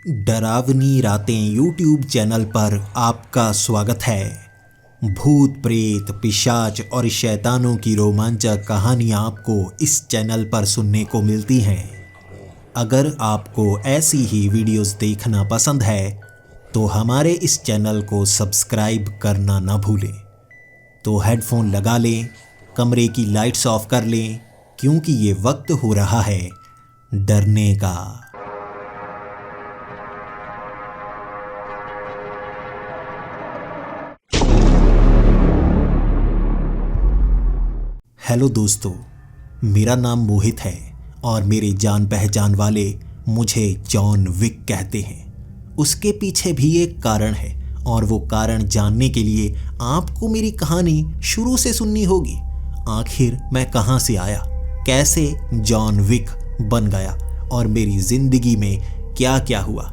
डरावनी रातें YouTube channel पर आपका स्वागत है। भूत प्रेत पिशाच और शैतानों की रोमांचक कहानियाँ आपको इस चैनल पर सुनने को मिलती हैं। अगर आपको ऐसी ही वीडियोस देखना पसंद है तो हमारे इस चैनल को सब्सक्राइब करना ना भूलें। तो हेडफोन लगा लें, कमरे की लाइट्स ऑफ कर लें, क्योंकि ये वक्त हो रहा है डरने का। हेलो दोस्तों, मेरा नाम मोहित है और मेरे जान पहचान वाले मुझे जॉन विक कहते हैं। उसके पीछे भी एक कारण है और वो कारण जानने के लिए आपको मेरी कहानी शुरू से सुननी होगी। आखिर मैं कहाँ से आया, कैसे जॉन विक बन गया और मेरी जिंदगी में क्या क्या हुआ।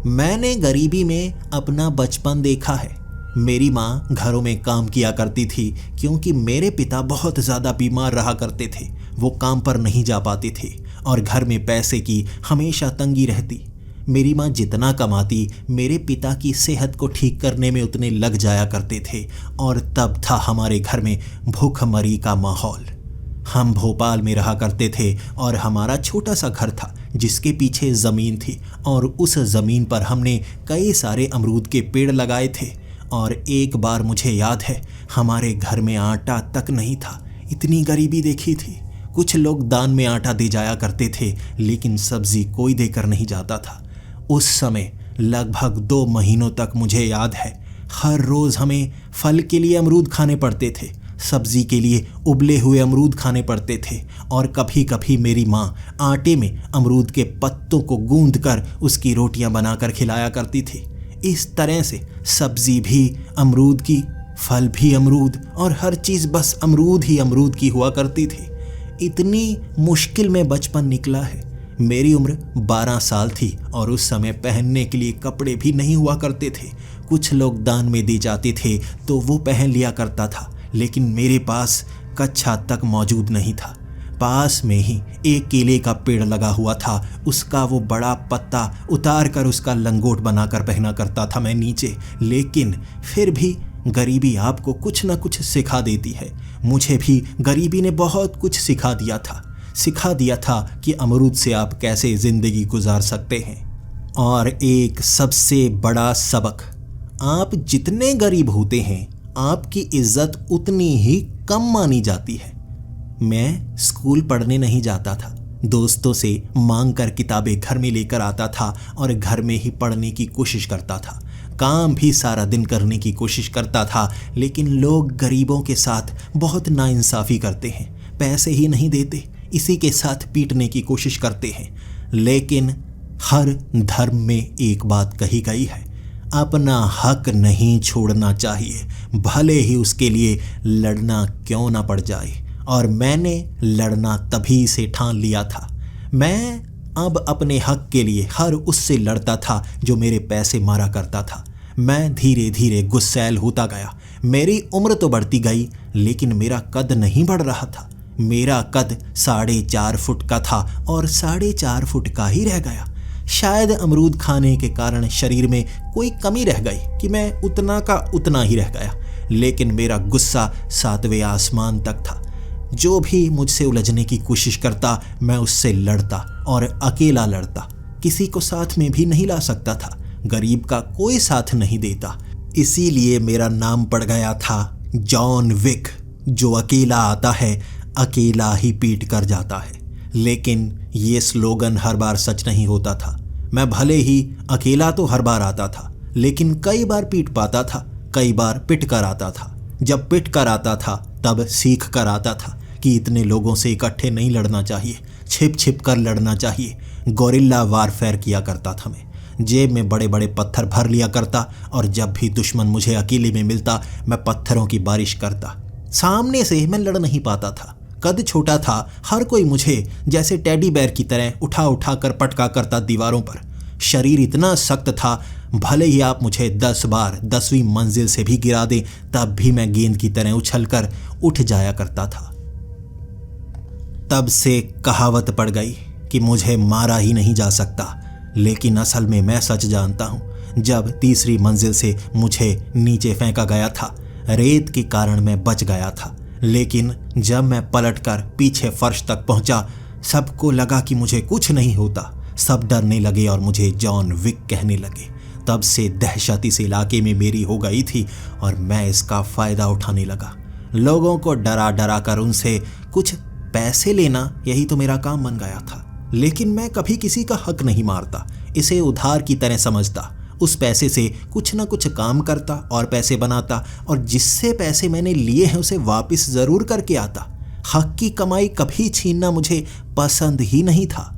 मैंने गरीबी में अपना बचपन देखा है। मेरी माँ घरों में काम किया करती थी क्योंकि मेरे पिता बहुत ज़्यादा बीमार रहा करते थे। वो काम पर नहीं जा पाते थे और घर में पैसे की हमेशा तंगी रहती। मेरी माँ जितना कमाती मेरे पिता की सेहत को ठीक करने में उतने लग जाया करते थे और तब था हमारे घर में भूखमरी का माहौल। हम भोपाल में रहा करते थे और हमारा छोटा सा घर था जिसके पीछे ज़मीन थी और उस ज़मीन पर हमने कई सारे अमरूद के पेड़ लगाए थे। और एक बार मुझे याद है, हमारे घर में आटा तक नहीं था, इतनी गरीबी देखी थी। कुछ लोग दान में आटा दे जाया करते थे लेकिन सब्जी कोई देकर नहीं जाता था। उस समय लगभग 2 महीनों तक मुझे याद है, हर रोज़ हमें फल के लिए अमरूद खाने पड़ते थे, सब्जी के लिए उबले हुए अमरूद खाने पड़ते थे और कभी कभी मेरी माँ आटे में अमरूद के पत्तों को गूंद कर उसकी रोटियाँ बनाकर खिलाया करती थी। इस तरह से सब्जी भी अमरूद की, फल भी अमरूद और हर चीज़ बस अमरूद ही अमरूद की हुआ करती थी। इतनी मुश्किल में बचपन निकला है। मेरी उम्र 12 साल थी और उस समय पहनने के लिए कपड़े भी नहीं हुआ करते थे। कुछ लोग दान में दे जाते थे तो वो पहन लिया करता था, लेकिन मेरे पास कच्छा तक मौजूद नहीं था। पास में ही एक केले का पेड़ लगा हुआ था, उसका वो बड़ा पत्ता उतार कर उसका लंगोट बनाकर पहना करता था मैं नीचे। लेकिन फिर भी गरीबी आपको कुछ न कुछ सिखा देती है। मुझे भी गरीबी ने बहुत कुछ सिखा दिया था कि अमरूद से आप कैसे ज़िंदगी गुजार सकते हैं। और एक सबसे बड़ा सबक, आप जितने गरीब होते हैं आपकी इज्जत उतनी ही कम मानी जाती है। मैं स्कूल पढ़ने नहीं जाता था, दोस्तों से मांग कर किताबें घर में लेकर आता था और घर में ही पढ़ने की कोशिश करता था। काम भी सारा दिन करने की कोशिश करता था, लेकिन लोग गरीबों के साथ बहुत नाइंसाफ़ी करते हैं, पैसे ही नहीं देते, इसी के साथ पीटने की कोशिश करते हैं। लेकिन हर धर्म में एक बात कही गई है, अपना हक नहीं छोड़ना चाहिए, भले ही उसके लिए लड़ना क्यों ना पड़ जाए। और मैंने लड़ना तभी से ठान लिया था। मैं अब अपने हक के लिए हर उससे लड़ता था जो मेरे पैसे मारा करता था। मैं धीरे धीरे गुस्सैल होता गया। मेरी उम्र तो बढ़ती गई लेकिन मेरा कद नहीं बढ़ रहा था। मेरा कद 4.5 फुट का था और 4.5 फुट का ही रह गया। शायद अमरूद खाने के कारण शरीर में कोई कमी रह गई कि मैं उतना का उतना ही रह गया। लेकिन मेरा गुस्सा 7वें आसमान तक था। जो भी मुझसे उलझने की कोशिश करता मैं उससे लड़ता और अकेला लड़ता, किसी को साथ में भी नहीं ला सकता था। गरीब का कोई साथ नहीं देता, इसीलिए मेरा नाम पड़ गया था जॉन विक, जो अकेला आता है अकेला ही पीट कर जाता है। लेकिन ये स्लोगन हर बार सच नहीं होता था। मैं भले ही अकेला तो हर बार आता था, लेकिन कई बार पीट पाता था, कई बार पिट कर आता था। जब पिट कर आता था तब सीख कर आता था कि इतने लोगों से इकट्ठे नहीं लड़ना चाहिए, छिप छिप कर लड़ना चाहिए। गोरिल्ला वारफेयर किया करता था मैं। जेब में बड़े बड़े पत्थर भर लिया करता और जब भी दुश्मन मुझे अकेले में मिलता मैं पत्थरों की बारिश करता। सामने से मैं लड़ नहीं पाता था, कद छोटा था, हर कोई मुझे जैसे टेडी बेयर की तरह उठा उठा कर पटका करता दीवारों पर। शरीर इतना सख्त था, भले ही आप मुझे 10 बार 10वीं मंजिल से भी गिरा दें तब भी मैं गेंद की तरह उछलकर उठ जाया करता था। तब से कहावत पड़ गई कि मुझे मारा ही नहीं जा सकता, लेकिन असल में मैं सच जानता हूँ। जब तीसरी मंजिल से मुझे नीचे फेंका गया था, रेत के कारण मैं बच गया था, लेकिन जब मैं पलटकर पीछे फर्श तक पहुंचा, सबको लगा कि मुझे कुछ नहीं होता। सब डरने लगे और मुझे जॉन विक कहने लगे। तब से दहशत इस इलाके में मेरी हो गई थी और मैं इसका फ़ायदा उठाने लगा। लोगों को डरा डरा कर उनसे कुछ पैसे लेना, यही तो मेरा काम बन गया था। लेकिन मैं कभी किसी का हक नहीं मारता, इसे उधार की तरह समझता। उस पैसे से कुछ ना कुछ काम करता और पैसे बनाता, और जिससे पैसे मैंने लिए हैं उसे वापस ज़रूर करके आता। हक की कमाई कभी छीनना मुझे पसंद ही नहीं था।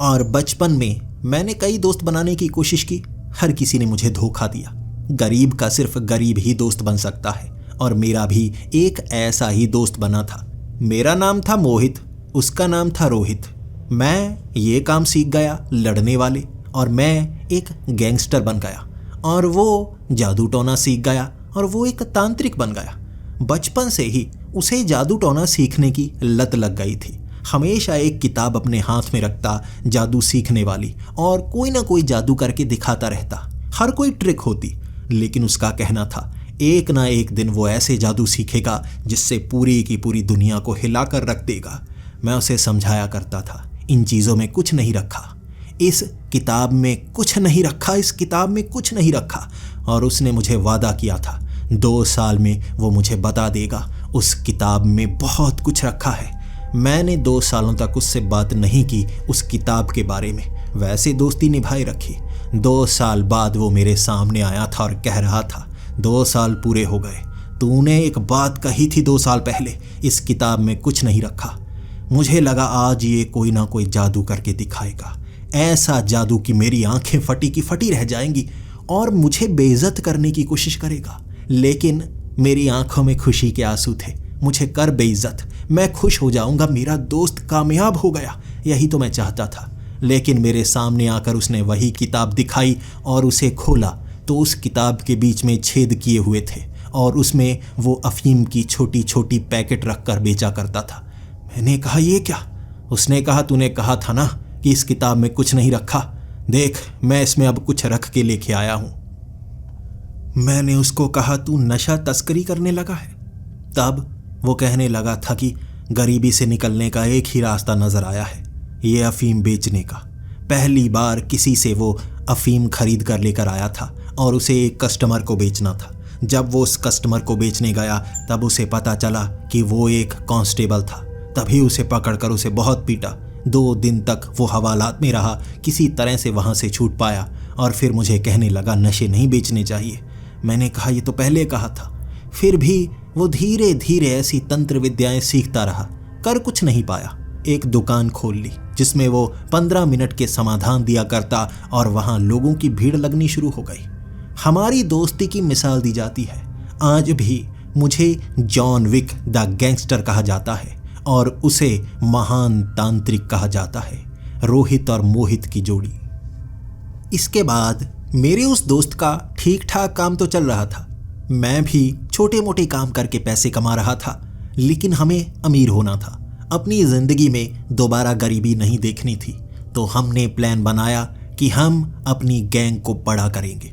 और बचपन में मैंने कई दोस्त बनाने की कोशिश की, हर किसी ने मुझे धोखा दिया। गरीब का सिर्फ गरीब ही दोस्त बन सकता है, और मेरा भी एक ऐसा ही दोस्त बना था। मेरा नाम था मोहित, उसका नाम था रोहित। मैं ये काम सीख गया, लड़ने वाले, और मैं एक गैंगस्टर बन गया। और वो जादू टोना सीख गया, और वो एक तांत्रिक बन गया। बचपन से ही उसे जादू टोना सीखने की लत लग गई थी। हमेशा एक किताब अपने हाथ में रखता, जादू सीखने वाली, और कोई ना कोई जादू करके दिखाता रहता। हर कोई ट्रिक होती, लेकिन उसका कहना था एक ना एक दिन वो ऐसे जादू सीखेगा जिससे पूरी की पूरी दुनिया को हिलाकर रख देगा। मैं उसे समझाया करता था, इन चीज़ों में कुछ नहीं रखा, इस किताब में कुछ नहीं रखा, इस किताब में कुछ नहीं रखा। और उसने मुझे वादा किया था 2 साल में वो मुझे बता देगा उस किताब में बहुत कुछ रखा है। मैंने 2 सालों तक उससे बात नहीं की उस किताब के बारे में, वैसे दोस्ती निभाए रखी। 2 साल बाद वो मेरे सामने आया था और कह रहा था, 2 साल पूरे हो गए, तूने एक बात कही थी 2 साल पहले, इस किताब में कुछ नहीं रखा। मुझे लगा आज ये कोई ना कोई जादू करके दिखाएगा, ऐसा जादू कि मेरी आंखें फटी की फटी रह जाएंगी और मुझे बेइज्जत करने की कोशिश करेगा। लेकिन मेरी आंखों में खुशी के आंसू थे। मुझे कर बेइज्जत, मैं खुश हो जाऊंगा, मेरा दोस्त कामयाब हो गया, यही तो मैं चाहता था। लेकिन मेरे सामने आकर उसने वही किताब दिखाई और उसे खोला तो उस किताब के बीच में छेद किए हुए थे और उसमें वो अफीम की छोटी छोटी पैकेट रखकर बेचा करता था। मैंने कहा, ये क्या? उसने कहा, तूने कहा था ना कि इस किताब में कुछ नहीं रखा, देख मैं इसमें अब कुछ रख के लेके आया हूं। मैंने उसको कहा, तू नशा तस्करी करने लगा है? तब वो कहने लगा था कि गरीबी से निकलने का एक ही रास्ता नजर आया है, ये अफीम बेचने का। पहली बार किसी से वो अफीम खरीद कर लेकर आया था और उसे एक कस्टमर को बेचना था। जब वो उस कस्टमर को बेचने गया तब उसे पता चला कि वो एक कांस्टेबल था। तभी उसे पकड़कर उसे बहुत पीटा। 2 दिन तक वो हवालात में रहा, किसी तरह से वहाँ से छूट पाया और फिर मुझे कहने लगा नशे नहीं बेचने चाहिए। मैंने कहा, ये तो पहले कहा था। फिर भी वो धीरे धीरे ऐसी तंत्र विद्याएं सीखता रहा, कर कुछ नहीं पाया। एक दुकान खोल ली जिसमें वो 15 मिनट के समाधान दिया करता और वहाँ लोगों की भीड़ लगनी शुरू हो गई। हमारी दोस्ती की मिसाल दी जाती है। आज भी मुझे जॉन विक द गैंगस्टर कहा जाता है और उसे महान तांत्रिक कहा जाता है। रोहित और मोहित की जोड़ी। इसके बाद मेरे उस दोस्त का ठीक ठाक काम तो चल रहा था। मैं भी छोटे मोटे काम करके पैसे कमा रहा था, लेकिन हमें अमीर होना था। अपनी जिंदगी में दोबारा गरीबी नहीं देखनी थी। तो हमने प्लान बनाया कि हम अपनी गैंग को बड़ा करेंगे।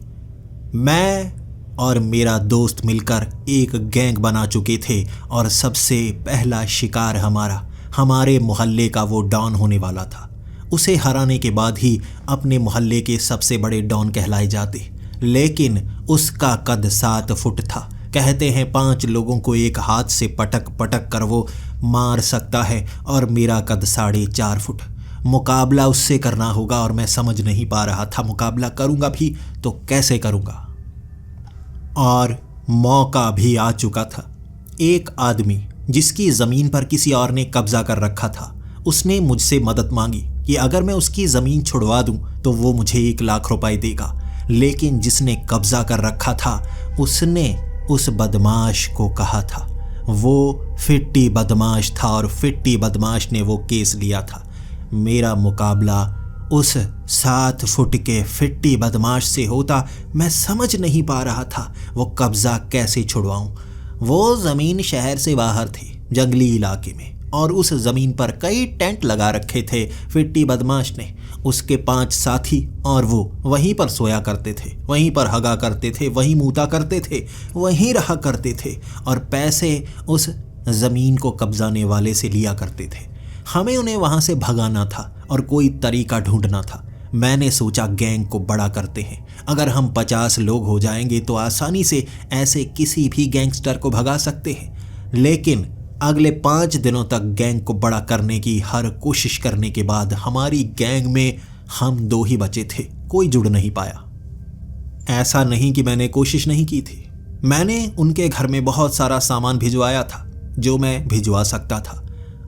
मैं और मेरा दोस्त मिलकर एक गैंग बना चुके थे और सबसे पहला शिकार हमारे मोहल्ले का वो डॉन होने वाला था। उसे हराने के बाद ही अपने मोहल्ले के सबसे बड़े डॉन कहलाए जाते। लेकिन उसका कद 7 फुट था। कहते हैं 5 लोगों को एक हाथ से पटक पटक कर वो मार सकता है और मेरा कद 4.5 फुट। मुकाबला उससे करना होगा और मैं समझ नहीं पा रहा था मुकाबला करूंगा भी तो कैसे करूंगा। और मौका भी आ चुका था। एक आदमी जिसकी ज़मीन पर किसी और ने कब्जा कर रखा था, उसने मुझसे मदद मांगी कि अगर मैं उसकी ज़मीन छुड़वा दूं तो वो मुझे 1 लाख रुपए देगा। लेकिन जिसने कब्जा कर रखा था उसने उस बदमाश को कहा था, वो फिट्टी बदमाश था और फिट्टी बदमाश ने वो केस लिया था। मेरा मुकाबला उस 7 फुट के फिट्टी बदमाश से होता। मैं समझ नहीं पा रहा था वो कब्जा कैसे छुड़वाऊं। वो ज़मीन शहर से बाहर थी, जंगली इलाके में, और उस ज़मीन पर कई टेंट लगा रखे थे फिट्टी बदमाश ने। उसके 5 साथी, और वो वहीं पर सोया करते थे, वहीं पर हगा करते थे, वहीं मूता करते थे, वहीं रहा करते थे और पैसे उस ज़मीन को कब्जाने वाले से लिया करते थे। हमें उन्हें वहाँ से भगाना था और कोई तरीका ढूंढना था। मैंने सोचा गैंग को बड़ा करते हैं, अगर हम 50 लोग हो जाएंगे तो आसानी से ऐसे किसी भी गैंगस्टर को भगा सकते हैं। लेकिन अगले 5 दिनों तक गैंग को बड़ा करने की हर कोशिश करने के बाद हमारी गैंग में हम 2 ही बचे थे, कोई जुड़ नहीं पाया। ऐसा नहीं कि मैंने कोशिश नहीं की थी, मैंने उनके घर में बहुत सारा सामान भिजवाया था जो मैं भिजवा सकता था।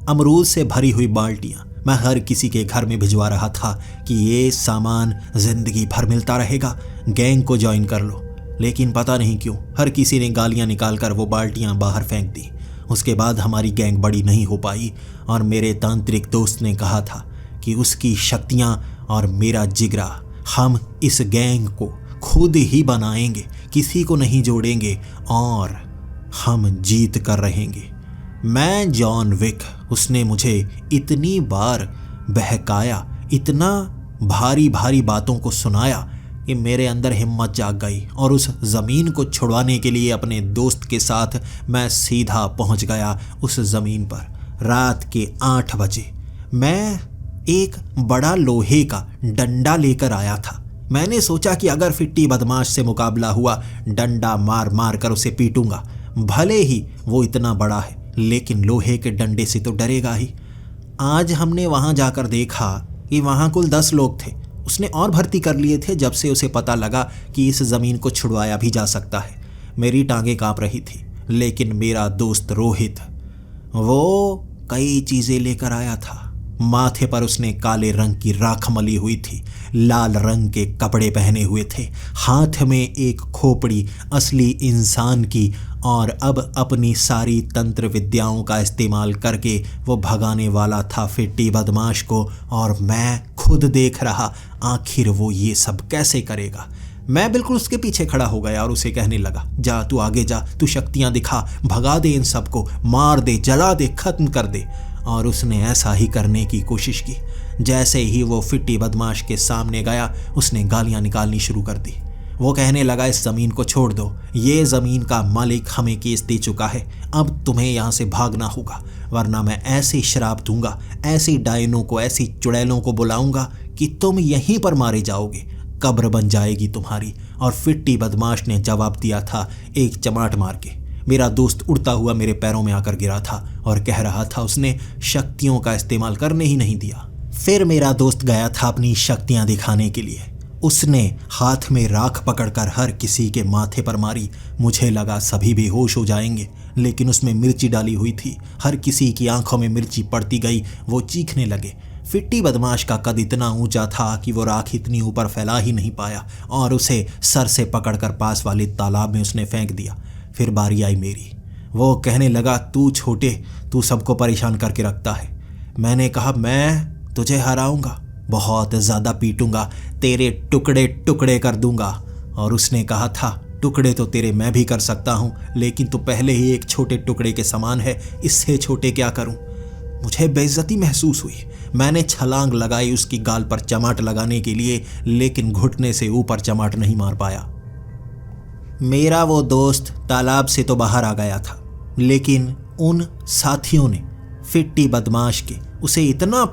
अमरूद से भरी हुई बाल्टियाँ मैं हर किसी के घर में भिजवा रहा था कि ये सामान जिंदगी भर मिलता रहेगा, गैंग को ज्वाइन कर लो। लेकिन पता नहीं क्यों हर किसी ने गालियाँ निकाल कर वो बाल्टियाँ बाहर फेंक दी। उसके बाद हमारी गैंग बड़ी नहीं हो पाई और मेरे तांत्रिक दोस्त ने कहा था कि उसकी शक्तियाँ और मेरा जिगरा, हम इस गैंग को खुद ही बनाएंगे, किसी को नहीं जोड़ेंगे और हम जीत कर रहेंगे। मैं जॉन विक, उसने मुझे इतनी बार बहकाया, इतना भारी भारी बातों को सुनाया कि मेरे अंदर हिम्मत जाग गई और उस ज़मीन को छुड़वाने के लिए अपने दोस्त के साथ मैं सीधा पहुंच गया उस ज़मीन पर। रात के 8 बजे मैं एक बड़ा लोहे का डंडा लेकर आया था। मैंने सोचा कि अगर फिट्टी बदमाश से मुकाबला हुआ, डंडा मार मार कर उसे पीटूंगा। भले ही वो इतना बड़ा है, लेकिन लोहे के डंडे से तो डरेगा ही। आज हमने वहां जाकर देखा कि वहां कुल 10 लोग थे। उसने और भर्ती कर लिए थे जब से उसे पता लगा कि इस ज़मीन को छुड़वाया भी जा सकता है। मेरी टांगें कांप रही थी, लेकिन मेरा दोस्त रोहित, वो कई चीज़ें लेकर आया था। माथे पर उसने काले रंग की राख मली हुई थी, लाल रंग के कपड़े पहने हुए थे, हाथ में एक खोपड़ी असली इंसान की, और अब अपनी सारी तंत्र विद्याओं का इस्तेमाल करके वो भगाने वाला था फिट्टी बदमाश को। और मैं खुद देख रहा आखिर वो ये सब कैसे करेगा। मैं बिल्कुल उसके पीछे खड़ा हो गया और उसे कहने लगा, जा तू आगे जा, तू शक्तियाँ दिखा, भगा दे इन सबको, मार दे, जला दे, खत्म कर दे। और उसने ऐसा ही करने की कोशिश की। जैसे ही वो फिट्टी बदमाश के सामने गया, उसने गालियाँ निकालनी शुरू कर दी। वो कहने लगा, इस ज़मीन को छोड़ दो, ये ज़मीन का मालिक हमें केस दे चुका है, अब तुम्हें यहाँ से भागना होगा, वरना मैं ऐसे श्राप दूंगा, ऐसी डायनों को, ऐसी चुड़ैलों को बुलाऊंगा कि तुम यहीं पर मारे जाओगे, कब्र बन जाएगी तुम्हारी। और फिट्टी बदमाश ने जवाब दिया था एक चमाट मार के। मेरा दोस्त उड़ता हुआ मेरे पैरों में आकर गिरा था और कह रहा था उसने शक्तियों का इस्तेमाल करने ही नहीं दिया। फिर मेरा दोस्त गया था अपनी शक्तियाँ दिखाने के लिए। उसने हाथ में राख पकड़कर हर किसी के माथे पर मारी। मुझे लगा सभी बेहोश हो जाएंगे, लेकिन उसमें मिर्ची डाली हुई थी। हर किसी की आंखों में मिर्ची पड़ती गई, वो चीखने लगे। फिट्टी बदमाश का कद इतना ऊंचा था कि वो राख इतनी ऊपर फैला ही नहीं पाया और उसे सर से पकड़कर पास वाले तालाब में उसने फेंक दिया। फिर बारी आई मेरी। वो कहने लगा, तू छोटे, तू सबको परेशान करके रखता है। मैंने कहा, मैं तुझे हराऊंगा, बहुत ज़्यादा पीटूंगा, तेरे टुकड़े टुकड़े कर दूंगा। और उसने कहा था, टुकड़े तो तेरे मैं भी कर सकता हूँ, लेकिन तू पहले ही एक छोटे टुकड़े के समान है, इससे छोटे क्या करूँ। मुझे बेइज्जती महसूस हुई। मैंने छलांग लगाई उसकी गाल पर चमाट लगाने के लिए, लेकिन घुटने से ऊपर चमाट नहीं मार पाया। मेरा वो दोस्त तालाब से तो बाहर आ गया था, लेकिन उन साथियों ने फिट्टी बदमाश के उसे इतना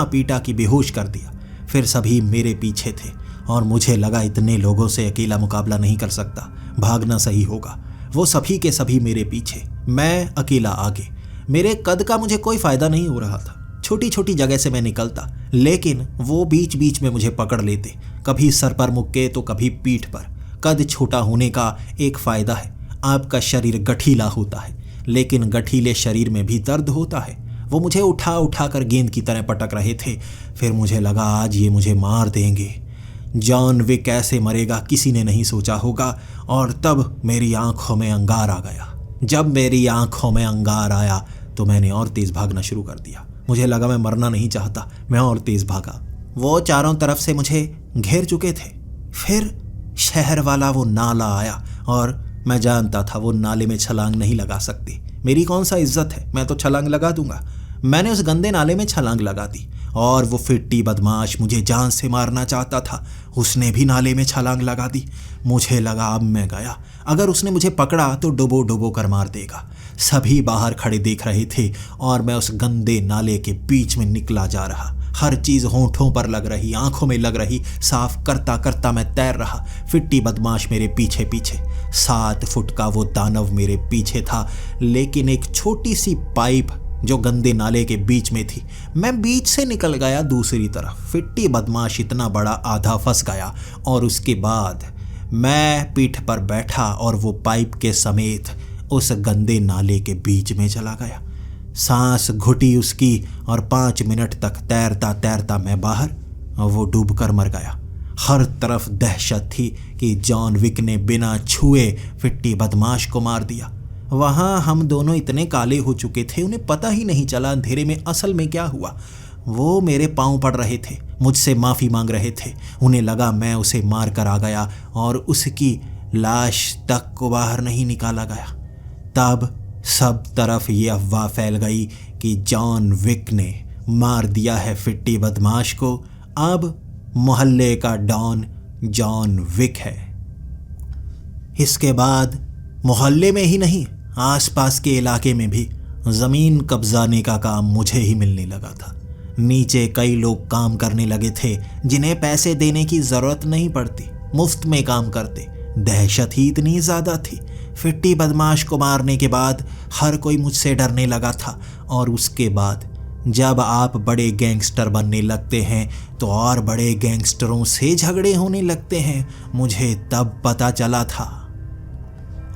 पीटा कि बेहोश कर दिया। फिर सभी मेरे पीछे थे और मुझे लगा इतने लोगों से अकेला मुकाबला नहीं कर सकता, भागना सही होगा। वो सभी के सभी मेरे पीछे, मैं अकेला आगे। मेरे कद का मुझे कोई फायदा नहीं हो रहा था। छोटी छोटी जगह से मैं निकलता, लेकिन वो बीच बीच में मुझे पकड़ लेते, कभी सर पर मुक्के तो कभी पीठ पर। कद छोटा होने का एक फ़ायदा है, आपका शरीर गठीला होता है, लेकिन गठीले शरीर में भी दर्द होता है। वो मुझे उठा उठा कर गेंद की तरह पटक रहे थे। फिर मुझे लगा आज ये मुझे मार देंगे। जॉन विक कैसे मरेगा किसी ने नहीं सोचा होगा। और तब मेरी आंखों में अंगार आ गया। जब मेरी आंखों में अंगार आया तो मैंने और तेज़ भागना शुरू कर दिया। मुझे लगा मैं मरना नहीं चाहता, मैं और तेज़ भागा। वो चारों तरफ से मुझे घेर चुके थे। फिर शहर वाला वो नाला आया और मैं जानता था वो नाले में छलांग नहीं लगा सकती। मेरी कौन सा इज्जत है, मैं तो छलांग लगा दूंगा। मैंने उस गंदे नाले में छलांग लगा दी और वो फिट्टी बदमाश मुझे जान से मारना चाहता था, उसने भी नाले में छलांग लगा दी। मुझे लगा अब मैं गया, अगर उसने मुझे पकड़ा तो डुबो डुबो कर मार देगा। सभी बाहर खड़े देख रहे थे और मैं उस गंदे नाले के बीच में निकला जा रहा। हर चीज़ होंठों पर लग रही, आंखों में लग रही, साफ करता करता मैं तैर रहा। फिट्टी बदमाश मेरे पीछे पीछे। 7 फुट का वो दानव मेरे पीछे था, लेकिन एक छोटी सी पाइप जो गंदे नाले के बीच में थी, मैं बीच से निकल गया दूसरी तरफ। फिट्टी बदमाश इतना बड़ा आधा फंस गया और उसके बाद मैं पीठ पर बैठा और वो पाइप के समेत उस गंदे नाले के बीच में चला गया। सांस घुटी उसकी और 5 मिनट तक तैरता तैरता मैं बाहर, वो डूब कर मर गया। हर तरफ दहशत थी कि जॉन विक ने बिना छुए फिट्टी बदमाश को मार दिया। वहाँ हम दोनों इतने काले हो चुके थे, उन्हें पता ही नहीं चला अंधेरे में असल में क्या हुआ। वो मेरे पांव पड़ रहे थे, मुझसे माफ़ी मांग रहे थे। उन्हें लगा मैं उसे मार कर आ गया और उसकी लाश तक को बाहर नहीं निकाला गया। तब सब तरफ ये अफवाह फैल गई कि जॉन विक ने मार दिया है फिट्टी बदमाश को। अब मोहल्ले का डॉन जॉन विक है। इसके बाद मोहल्ले में ही नहीं, आसपास के इलाके में भी ज़मीन कब्जाने का काम मुझे ही मिलने लगा था। नीचे कई लोग काम करने लगे थे जिन्हें पैसे देने की ज़रूरत नहीं पड़ती, मुफ्त में काम करते। दहशत ही इतनी ज़्यादा थी। फिट्टी बदमाश को मारने के बाद हर कोई मुझसे डरने लगा था। और उसके बाद जब आप बड़े गैंगस्टर बनने लगते हैं तो और बड़े गैंगस्टरों से झगड़े होने लगते हैं, मुझे तब पता चला था।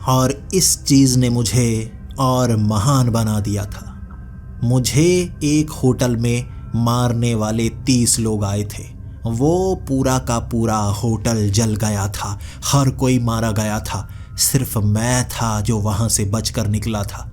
और इस चीज़ ने मुझे और महान बना दिया था। मुझे एक होटल में मारने वाले 30 लोग आए थे। वो पूरा का पूरा होटल जल गया था, हर कोई मारा गया था। सिर्फ मैं था जो वहाँ से बचकर निकला था।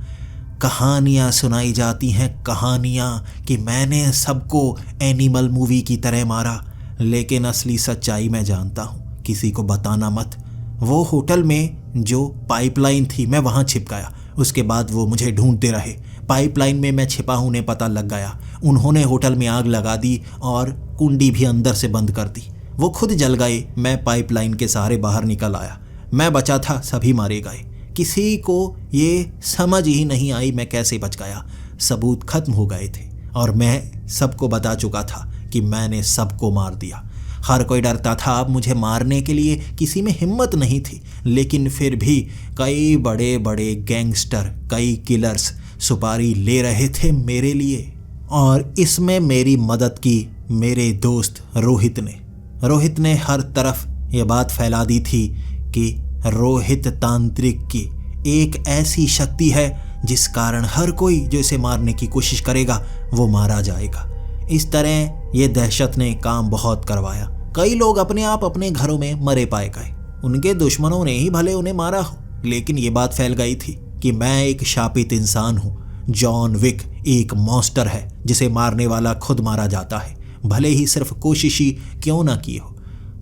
कहानियाँ सुनाई जाती हैं, कहानियाँ कि मैंने सबको एनिमल मूवी की तरह मारा, लेकिन असली सच्चाई मैं जानता हूँ, किसी को बताना मत। वो होटल में जो पाइपलाइन थी, मैं वहाँ छिप गया। उसके बाद वो मुझे ढूंढते रहे। पाइपलाइन में मैं छिपा हूँ, उन्हें पता लग गया। उन्होंने होटल में आग लगा दी और कुंडी भी अंदर से बंद कर दी। वो खुद जल गए, मैं पाइपलाइन के सहारे बाहर निकल आया। मैं बचा था, सभी मारे गए। किसी को ये समझ ही नहीं आई मैं कैसे बच गया। सबूत खत्म हो गए थे और मैं सबको बता चुका था कि मैंने सबको मार दिया। हर कोई डरता था, अब मुझे मारने के लिए किसी में हिम्मत नहीं थी। लेकिन फिर भी कई बड़े बड़े गैंगस्टर, कई किलर्स सुपारी ले रहे थे मेरे लिए। और इसमें मेरी मदद की मेरे दोस्त रोहित ने हर तरफ ये बात फैला दी थी कि रोहित तांत्रिक की एक ऐसी शक्ति है जिस कारण हर कोई जो इसे मारने की कोशिश करेगा वो मारा जाएगा। इस तरह ये दहशत ने काम बहुत करवाया। कई लोग अपने आप अपने घरों में मरे पाए गए। उनके दुश्मनों ने ही भले उन्हें मारा हो, लेकिन ये बात फैल गई थी कि मैं एक शापित इंसान हूँ। जॉन विक एक मॉन्स्टर है जिसे मारने वाला खुद मारा जाता है, भले ही सिर्फ कोशिश ही क्यों ना की हो।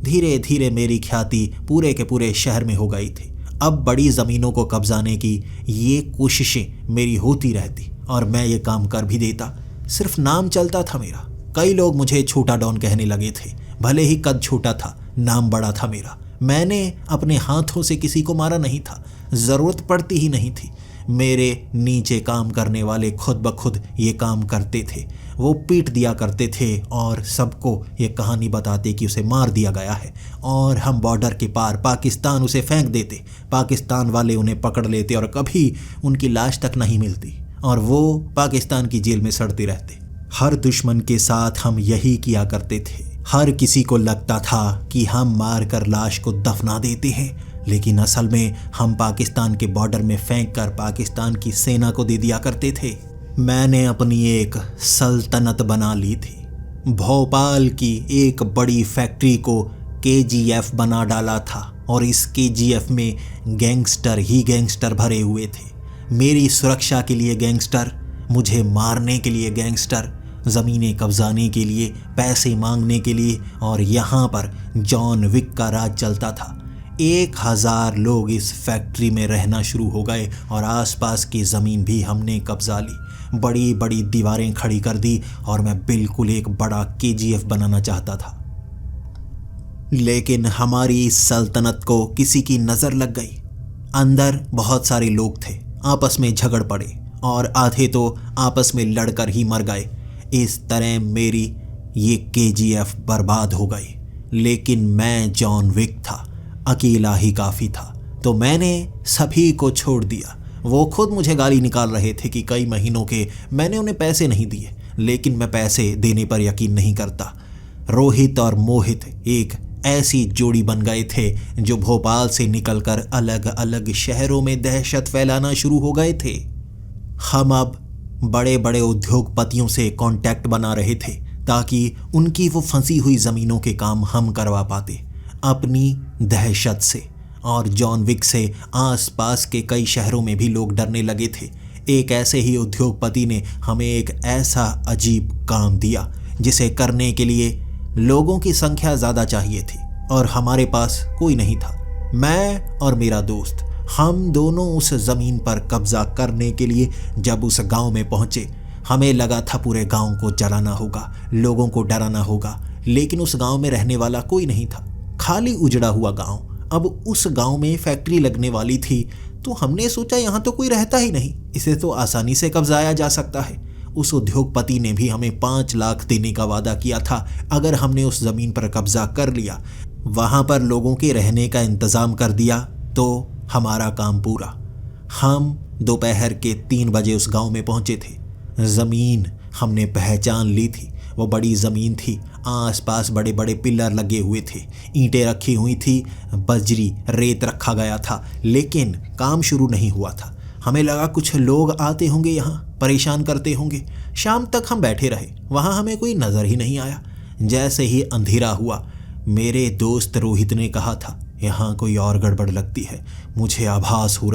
धीरे धीरे मेरी ख्याति पूरे के पूरे शहर में हो गई थी। अब बड़ी ज़मीनों को कब्जाने की ये कोशिशें मेरी होती रहती और मैं ये काम कर भी देता। सिर्फ नाम चलता था मेरा। कई लोग मुझे छोटा डॉन कहने लगे थे, भले ही कद छोटा था, नाम बड़ा था मेरा। मैंने अपने हाथों से किसी को मारा नहीं था, ज़रूरत पड़ती ही नहीं थी। मेरे नीचे काम करने वाले खुद ब खुद ये काम करते थे। वो पीट दिया करते थे और सबको ये कहानी बताते कि उसे मार दिया गया है, और हम बॉर्डर के पार पाकिस्तान उसे फेंक देते। पाकिस्तान वाले उन्हें पकड़ लेते और कभी उनकी लाश तक नहीं मिलती और वो पाकिस्तान की जेल में सड़ते रहते। हर दुश्मन के साथ हम यही किया करते थे। हर किसी को लगता था कि हम मार कर लाश को दफना देते हैं, लेकिन असल में हम पाकिस्तान के बॉर्डर में फेंक कर पाकिस्तान की सेना को दे दिया करते थे। मैंने अपनी एक सल्तनत बना ली थी। भोपाल की एक बड़ी फैक्ट्री को KGF बना डाला था और इस KGF में गैंगस्टर ही गैंगस्टर भरे हुए थे। मेरी सुरक्षा के लिए गैंगस्टर, मुझे मारने के लिए गैंगस्टर, ज़मीनें कब्जाने के लिए, पैसे मांगने के लिए, और यहाँ पर जॉन विक का राज चलता था। 1000 लोग इस फैक्ट्री में रहना शुरू हो गए और आसपास की ज़मीन भी हमने कब्जा ली। बड़ी बड़ी दीवारें खड़ी कर दी और मैं बिल्कुल एक बड़ा केजीएफ बनाना चाहता था। लेकिन हमारी इस सल्तनत को किसी की नज़र लग गई। अंदर बहुत सारे लोग थे, आपस में झगड़ पड़े और आधे तो आपस में लड़कर ही मर गए। इस तरह मेरी ये केजीएफ बर्बाद हो गई। लेकिन मैं जॉन विक था, अकेला ही काफ़ी था, तो मैंने सभी को छोड़ दिया। वो खुद मुझे गाली निकाल रहे थे कि कई महीनों के मैंने उन्हें पैसे नहीं दिए, लेकिन मैं पैसे देने पर यकीन नहीं करता। रोहित और मोहित एक ऐसी जोड़ी बन गए थे जो भोपाल से निकलकर अलग अलग शहरों में दहशत फैलाना शुरू हो गए थे। हम अब बड़े बड़े उद्योगपतियों से कांटेक्ट बना रहे थे ताकि उनकी वो फंसी हुई ज़मीनों के काम हम करवा पाते अपनी दहशत से। और जॉन विक से आसपास के कई शहरों में भी लोग डरने लगे थे। एक ऐसे ही उद्योगपति ने हमें एक ऐसा अजीब काम दिया जिसे करने के लिए लोगों की संख्या ज़्यादा चाहिए थी और हमारे पास कोई नहीं था। मैं और मेरा दोस्त, हम दोनों उस ज़मीन पर कब्जा करने के लिए जब उस गांव में पहुंचे, हमें लगा था पूरे गांव को जलाना होगा, लोगों को डराना होगा। लेकिन उस गांव में रहने वाला कोई नहीं था, खाली उजड़ा हुआ गांव। अब उस गांव में फैक्ट्री लगने वाली थी, तो हमने सोचा यहाँ तो कोई रहता ही नहीं, इसे तो आसानी से कब्जाया जा सकता है। उस उद्योगपति ने भी हमें 5 लाख देने का वादा किया था अगर हमने उस ज़मीन पर कब्जा कर लिया, वहाँ पर लोगों के रहने का इंतज़ाम कर दिया तो हमारा काम पूरा। हम दोपहर के 3 बजे उस गांव में पहुँचे थे। ज़मीन हमने पहचान ली थी, वो बड़ी ज़मीन थी, आसपास बड़े बड़े पिलर लगे हुए थे, ईंटें रखी हुई थी, बजरी रेत रखा गया था, लेकिन काम शुरू नहीं हुआ था। हमें लगा कुछ लोग आते होंगे, यहाँ परेशान करते होंगे। शाम तक हम बैठे रहे, वहाँ हमें कोई नज़र ही नहीं आया। जैसे ही अंधेरा हुआ, मेरे दोस्त रोहित ने कहा था, यहाँ कोई और गड़बड़ लगती है, मुझे आभास हो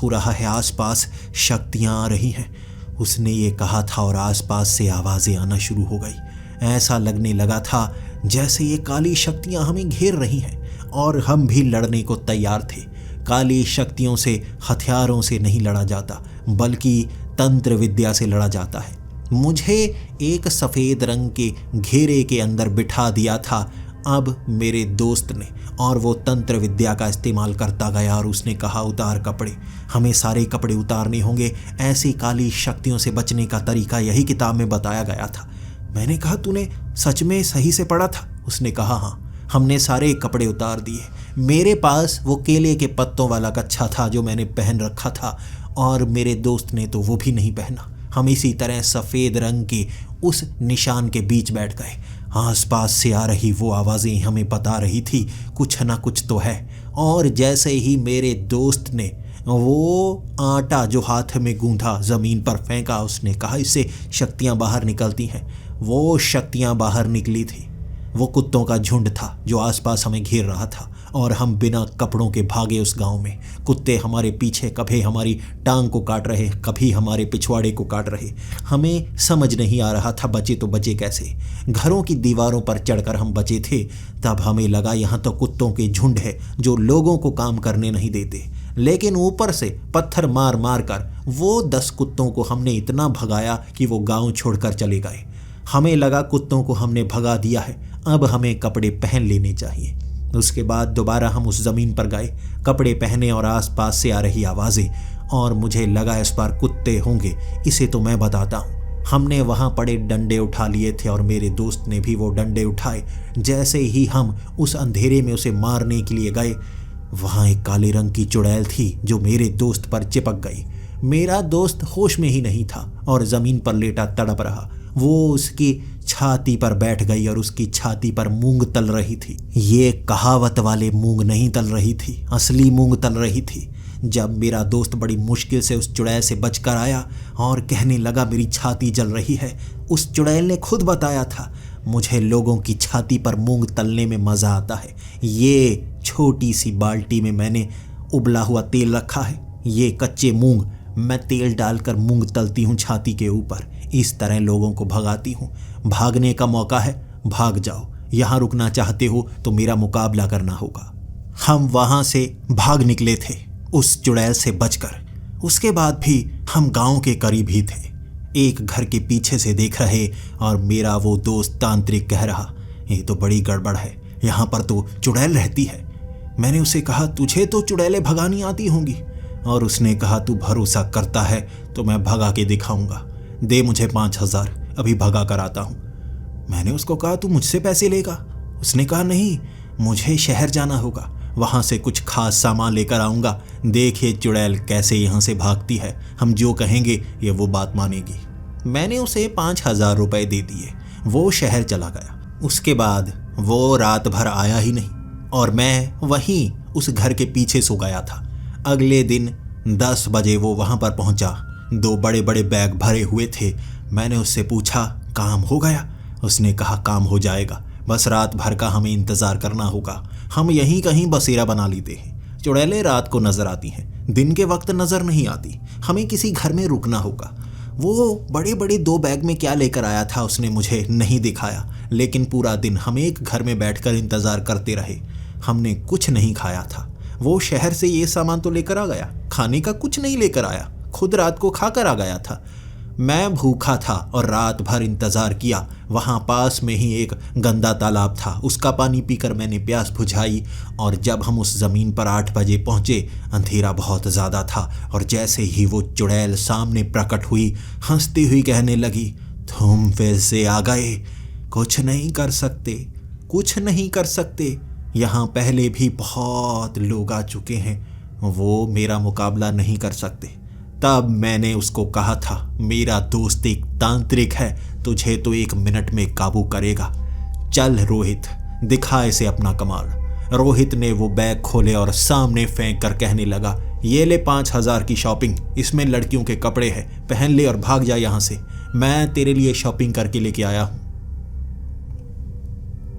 रहा है, आसपास शक्तियाँ आ रही हैं। उसने ये कहा था और आसपास से आवाज़ें आना शुरू हो गई। ऐसा लगने लगा था जैसे ये काली शक्तियाँ हमें घेर रही हैं और हम भी लड़ने को तैयार थे। काली शक्तियों से हथियारों से नहीं लड़ा जाता, बल्कि तंत्र विद्या से लड़ा जाता है। मुझे एक सफ़ेद रंग के घेरे के अंदर बिठा दिया था अब मेरे दोस्त ने, और वो तंत्र विद्या का इस्तेमाल करता गया और उसने कहा, उतार कपड़े, हमें सारे कपड़े उतारने होंगे। ऐसी काली शक्तियों से बचने का तरीका यही किताब में बताया गया था। मैंने कहा, तूने सच में सही से पढ़ा था? उसने कहा, हाँ। हमने सारे कपड़े उतार दिए। मेरे पास वो केले के पत्तों वाला कच्छा था जो मैंने पहन रखा था, और मेरे दोस्त ने तो वो भी नहीं पहना। हम इसी तरह सफ़ेद रंग के उस निशान के बीच बैठ गए। आसपास से आ रही वो आवाज़ें हमें बता रही थी कुछ ना कुछ तो है। और जैसे ही मेरे दोस्त ने वो आटा जो हाथ में गूंथा ज़मीन पर फेंका, उसने कहा, इससे शक्तियाँ बाहर निकलती हैं। वो शक्तियाँ बाहर निकली थी। वो कुत्तों का झुंड था जो आसपास हमें घेर रहा था, और हम बिना कपड़ों के भागे उस गांव में। कुत्ते हमारे पीछे कभी हमारी टांग को काट रहे, कभी हमारे पिछवाड़े को काट रहे। हमें समझ नहीं आ रहा था बचे तो बचे कैसे। घरों की दीवारों पर चढ़कर हम बचे थे। तब हमें लगा यहाँ तो कुत्तों के झुंड है जो लोगों को काम करने नहीं देते। लेकिन ऊपर से पत्थर मार मार कर वो 10 कुत्तों को हमने इतना भगाया कि वो गाँव छोड़कर चले गए। हमें लगा कुत्तों को हमने भगा दिया है, अब हमें कपड़े पहन लेने चाहिए। उसके बाद दोबारा हम उस ज़मीन पर गए, कपड़े पहने, और आसपास से आ रही आवाज़ें, और मुझे लगा इस बार कुत्ते होंगे। इसे तो मैं बताता हूँ। हमने वहाँ पड़े डंडे उठा लिए थे और मेरे दोस्त ने भी वो डंडे उठाए। जैसे ही हम उस अंधेरे में उसे मारने के लिए गए, वहाँ एक काले रंग की चुड़ैल थी जो मेरे दोस्त पर चिपक गई। मेरा दोस्त होश में ही नहीं था और ज़मीन पर लेटा तड़प रहा। वो उसकी छाती पर बैठ गई और उसकी छाती पर मूंग तल रही थी। ये कहावत वाले मूंग नहीं तल रही थी, असली मूंग तल रही थी। जब मेरा दोस्त बड़ी मुश्किल से उस चुड़ैल से बचकर आया और कहने लगा, मेरी छाती जल रही है। उस चुड़ैल ने खुद बताया था, मुझे लोगों की छाती पर मूंग तलने में मज़ा आता है। ये छोटी सी बाल्टी में मैंने उबला हुआ तेल रखा है, ये कच्चे मूंग मैं तेल डालकर मूंग तलती हूँ छाती के ऊपर। इस तरह लोगों को भगाती हूँ। भागने का मौका है, भाग जाओ। यहाँ रुकना चाहते हो तो मेरा मुकाबला करना होगा। हम वहाँ से भाग निकले थे उस चुड़ैल से बचकर। उसके बाद भी हम गांव के करीब ही थे। एक घर के पीछे से देख रहे और मेरा वो दोस्त तांत्रिक कह रहा, ये तो बड़ी गड़बड़ है, यहाँ पर तो चुड़ैल रहती है। मैंने उसे कहा, तुझे तो चुड़ैलें भगानी आती होंगी। और उसने कहा, तू भरोसा करता है तो मैं भगा के दिखाऊंगा, दे मुझे 5,000, अभी भगा कर आता हूँ। मैंने उसको कहा, तू मुझसे पैसे लेगा? उसने कहा, नहीं, मुझे शहर जाना होगा, वहाँ से कुछ खास सामान लेकर आऊँगा, देखिए चुड़ैल कैसे यहाँ से भागती है, हम जो कहेंगे ये वो बात मानेगी। मैंने उसे 5,000 रुपये दे दिए। वो शहर चला गया। उसके बाद वो रात भर आया ही नहीं और मैं वहीं उस घर के पीछे सो गया था। अगले दिन 10 बजे वो वहाँ पर पहुँचा। 2 बड़े बड़े बैग भरे हुए थे। मैंने उससे पूछा, काम हो गया? उसने कहा, काम हो जाएगा, बस रात भर का हमें इंतज़ार करना होगा, हम यहीं कहीं बसेरा बना लेते हैं। चुड़ैलें रात को नज़र आती हैं, दिन के वक्त नज़र नहीं आती, हमें किसी घर में रुकना होगा। वो बड़े बड़े 2 बैग में क्या लेकर आया था उसने मुझे नहीं दिखाया, लेकिन पूरा दिन हम एक घर में बैठकर इंतज़ार करते रहे। हमने कुछ नहीं खाया था। वो शहर से ये सामान तो लेकर आ गया, खाने का कुछ नहीं लेकर आया, खुद रात को खाकर आ गया था। मैं भूखा था और रात भर इंतज़ार किया। वहाँ पास में ही एक गंदा तालाब था, उसका पानी पीकर मैंने प्यास बुझाई। और जब हम उस ज़मीन पर 8 बजे पहुँचे, अंधेरा बहुत ज़्यादा था और जैसे ही वो चुड़ैल सामने प्रकट हुई, हंसती हुई कहने लगी, तुम फिर से आ गए, कुछ नहीं कर सकते, कुछ नहीं कर सकते, यहाँ पहले भी बहुत लोग आ चुके हैं, वो मेरा मुकाबला नहीं कर सकते। तब मैंने उसको कहा था, मेरा दोस्त एक तांत्रिक है, तुझे तो 1 मिनट में काबू करेगा, चल रोहित, दिखा इसे अपना कमाल। रोहित ने वो बैग खोले और सामने फेंक कर कहने लगा, ये ले 5,000 की शॉपिंग, इसमें लड़कियों के कपड़े हैं, पहन ले और भाग जा यहाँ से, मैं तेरे लिए शॉपिंग करके लेके आया हूँ।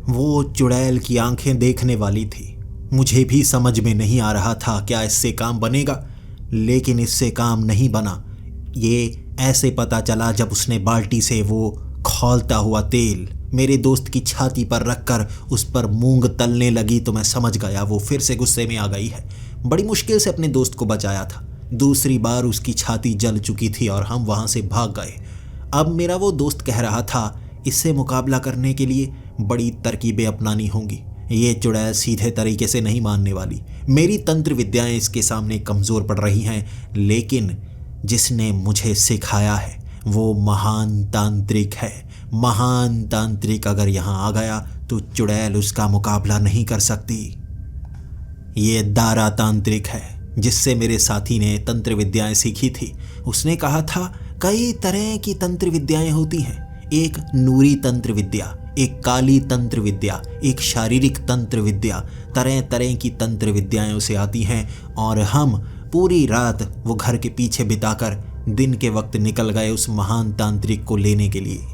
वो चुड़ैल की आंखें देखने वाली थी। मुझे भी समझ में नहीं आ रहा था क्या इससे काम बनेगा, लेकिन इससे काम नहीं बना। ये ऐसे पता चला जब उसने बाल्टी से वो खौलता हुआ तेल मेरे दोस्त की छाती पर रखकर उस पर मूंग तलने लगी, तो मैं समझ गया वो फिर से गुस्से में आ गई है। बड़ी मुश्किल से अपने दोस्त को बचाया था। दूसरी बार उसकी छाती जल चुकी थी और हम वहाँ से भाग गए। अब मेरा वो दोस्त कह रहा था, इससे मुकाबला करने के लिए बड़ी तरकीबें अपनानी होंगी, ये चुड़ैल सीधे तरीके से नहीं मानने वाली, मेरी तंत्र विद्याएं इसके सामने कमज़ोर पड़ रही हैं, लेकिन जिसने मुझे सिखाया है वो महान तांत्रिक है। महान तांत्रिक अगर यहाँ आ गया तो चुड़ैल उसका मुकाबला नहीं कर सकती। ये दारा तांत्रिक है जिससे मेरे साथी ने तंत्र विद्याएं सीखी थी। उसने कहा था, कई तरह की तंत्र विद्याएं होती हैं, एक नूरी तंत्र विद्या, एक काली तंत्र विद्या, एक शारीरिक तंत्र विद्या, तरह तरह की तंत्र विद्याएं उसे आती हैं। और हम पूरी रात वो घर के पीछे बिताकर दिन के वक्त निकल गए उस महान तांत्रिक को लेने के लिए।